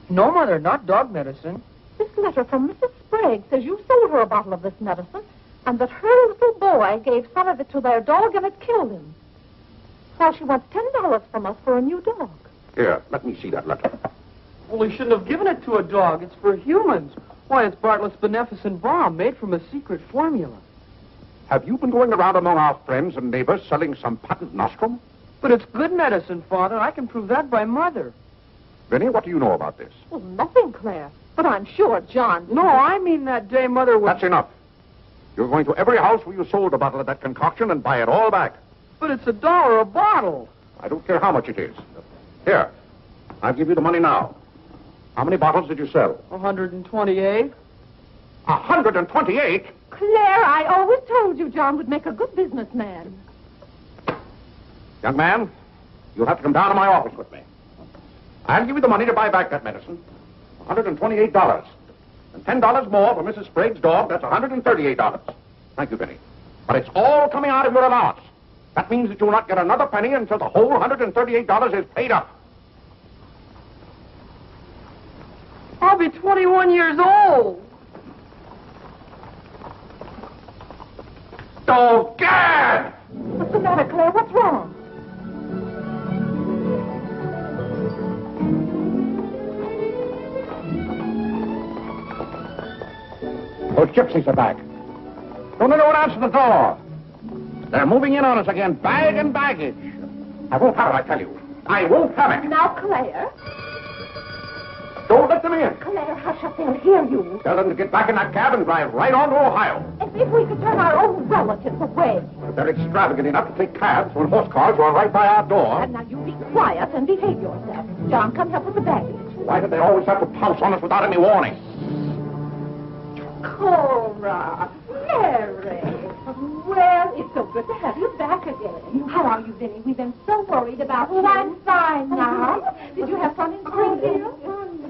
No, Mother, not dog medicine. This letter from Mrs. Sprague says you sold her a bottle of this medicine and that her little boy gave some of it to their dog and it killed him. Now she wants $10 from us for a new dog. Here, let me see that letter. Well, he shouldn't have given it to a dog. It's for humans. Why, it's Bartlett's beneficent balm made from a secret formula. Have you been going around among our friends and neighbors selling some patent nostrum? But it's good medicine, Father. I can prove that by Mother. Vinny, what do you know about this? Well, nothing, Claire. But I'm sure John... No, I mean that day Mother was... That's enough. You're going to every house where you sold a bottle of that concoction and buy it all back. But it's $1 a bottle. I don't care how much it is. Here, I'll give you the money now. How many bottles did you sell? 128. 128? Claire, I always told you John would make a good businessman. Young man, you'll have to come down to my office with me. I'll give you the money to buy back that medicine. $128. And $10 more for Mrs. Sprague's dog. That's $138. Thank you, Vinny. But it's all coming out of your allowance. That means that you'll not get another penny until the whole $138 is paid up. I'll be 21 years old. Oh, Gad! What's the matter, Claire? What's wrong? Those gypsies are back. Don't anyone answer the door. They're moving in on us again, bag and baggage. I won't have it, I tell you. I won't have it. Now, Claire. Don't let them in. Claire, hush up. They'll hear you. Tell them to get back in that cab and drive right on to Ohio. As if we could turn our own relatives away. But they're extravagant enough to take cabs when horse cars are right by our door. And now you be quiet and behave yourself. John, come help with the baggage. Why do they always have to pounce on us without any warning? Cora, Mary. Well, it's so good to have you back again. How are you, Vinny? We've been so worried about you. I'm fine now. Did you have fun in Springfield?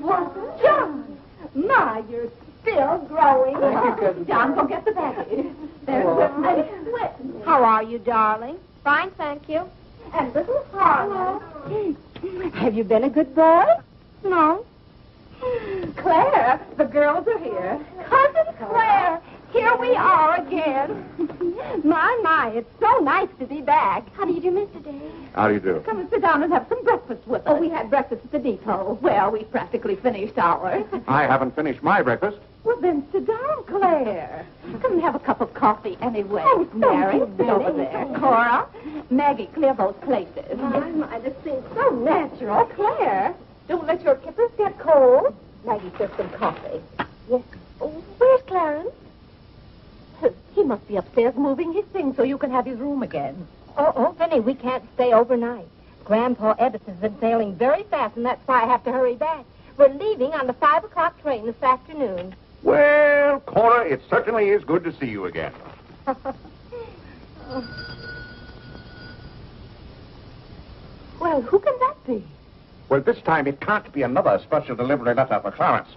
What? John! My, you're still growing. Thank you, Cousin. John, go get the baggage. There's a sweat. How are you, darling? Fine, thank you. And little Harlow. Have you been a good boy? No. Claire, the girls are here. Cousin Claire, here we are again. My, it's so nice to be back. How do you do, Mr. Day? How do you do? Come and sit down and have some breakfast with us. Oh, we had breakfast at the depot. Well, we practically finished ours. I haven't finished my breakfast. Well, then sit down, Claire. Come and have a cup of coffee anyway. Oh, Mary, thank you, sit over Vinny. there. Cora, Maggie, clear those places. My, this seems so natural. Claire, don't let your kippers get cold. Maggie, serve some coffee. Yes. Oh, where's Clarence? He must be upstairs moving his things so you can have his room again. Oh, Vinny, we can't stay overnight. Grandpa Edison's been sailing very fast, and that's why I have to hurry back. We're leaving on the 5 o'clock train this afternoon. Well, Cora, it certainly is good to see you again. Well, who can that be? Well, this time it can't be another special delivery letter for Clarence.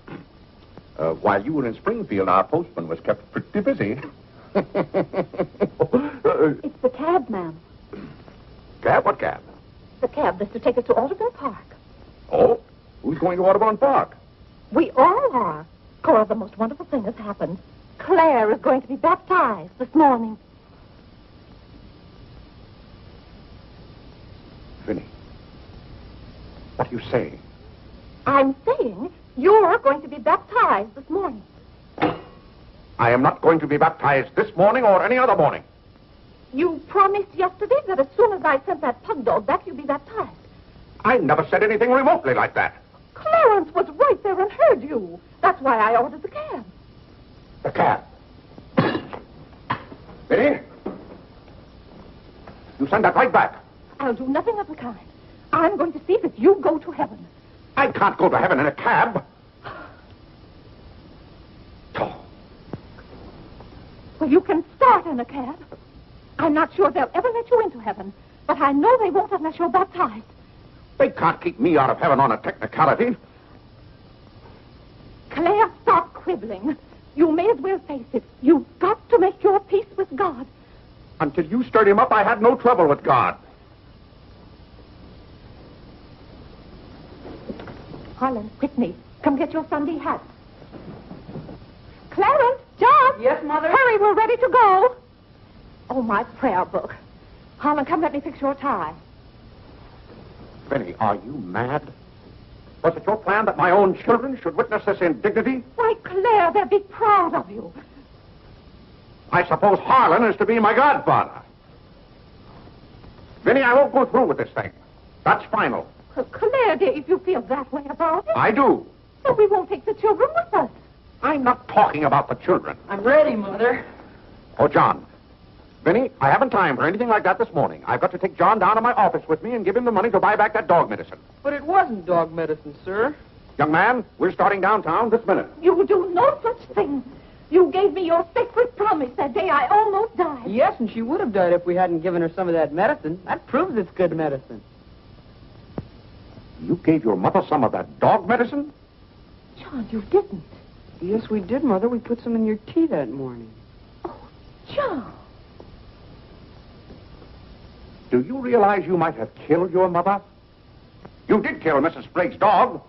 While you were in Springfield, our postman was kept pretty busy. It's the cab, ma'am. Cab? What cab? The cab that's to take us to Audubon Park. Oh, who's going to Audubon Park? We all are. Cora, the most wonderful thing has happened. Claire is going to be baptized this morning. Vinny, what are you saying? I'm saying you're going to be baptized this morning. I am not going to be baptized this morning or any other morning. You promised yesterday that as soon as I sent that pug dog back, you'd be baptized. I never said anything remotely like that. Clarence was right there and heard you. That's why I ordered the cab. The cab. Vinny, you send that right back. I'll do nothing of the kind. I'm going to see that you go to heaven. I can't go to heaven in a cab. Oh. Well, you can start in a cab. I'm not sure they'll ever let you into heaven, but I know they won't unless you're baptized. They can't keep me out of heaven on a technicality. Claire, stop quibbling. You may as well face it. You've got to make your peace with God. Until you stirred him up, I had no trouble with God. Harlan, Whitney, come get your Sunday hat. Clarence, John. Yes, Mother? Hurry, we're ready to go. Oh, my prayer book. Harlan, come let me fix your tie. Benny, are you mad? Was it your plan that my own children should witness this indignity? Why, Claire, they'll be proud of you. I suppose Harlan is to be my godfather. Vinny, I won't go through with this thing. That's final. Claire, dear, if you feel that way about it. I do. But we won't take the children with us. I'm not talking about the children. I'm ready, Mother. Oh, John. Vinny, I haven't time for anything like that this morning. I've got to take John down to my office with me and give him the money to buy back that dog medicine. But it wasn't dog medicine, sir. Young man, we're starting downtown this minute. You will do no such thing. You gave me your sacred promise that day I almost died. Yes, and she would have died if we hadn't given her some of that medicine. That proves it's good medicine. You gave your mother some of that dog medicine? John, you didn't. Yes, we did, Mother. We put some in your tea that morning. Oh, John. Do you realize you might have killed your mother? You did kill Mrs. Sprague's dog.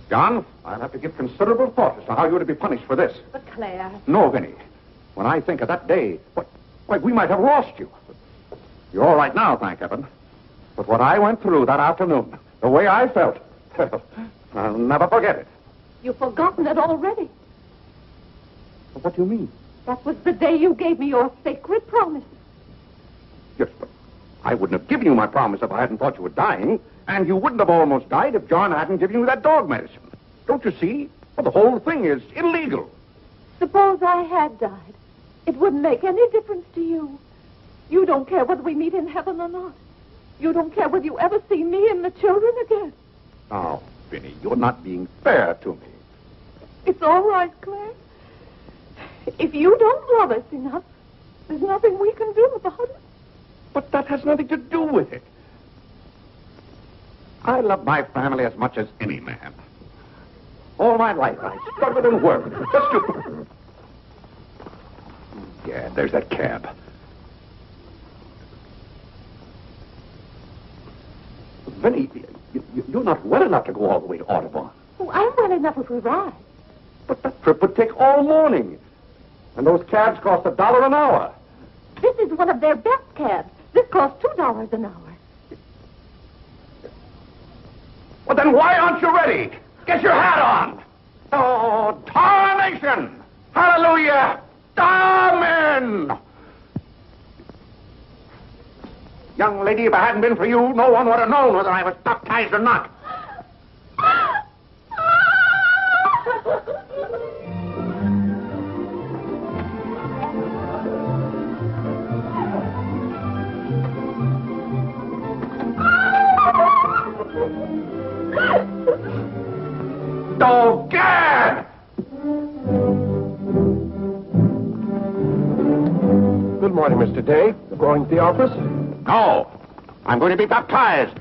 John, I'll have to give considerable thought as to how you're to be punished for this. But Claire... No, Vinny. When I think of that day, why, we might have lost you. You're all right now, thank heaven. But what I went through that afternoon, the way I felt, I'll never forget it. You've forgotten it already. What do you mean? That was the day you gave me your sacred promise. Yes, but I wouldn't have given you my promise if I hadn't thought you were dying, and you wouldn't have almost died if John hadn't given you that dog medicine. Don't you see? Well, the whole thing is illegal. Suppose I had died. It wouldn't make any difference to you. You don't care whether we meet in heaven or not. You don't care whether you ever see me and the children again. Now, Vinny, you're not being fair to me. It's all right, Claire. If you don't love us enough, there's nothing we can do about it. But that has nothing to do with it. I love my family as much as any man. All my life I struggled and worked just to... Yeah, there's that cab. Vinny, you're not well enough to go all the way to Audubon. Oh, I'm well enough if we ride. But that trip would take all morning. And those cabs cost $1 an hour. This is one of their best cabs. This costs $2 an hour. Well, then why aren't you ready? Get your hat on. Oh, tarnation! Hallelujah! Amen! Young lady, if it hadn't been for you, no one would have known whether I was baptized or not. Oh, Gad! Good morning, Mr. Day. Going to the office? No. I'm going to be baptized.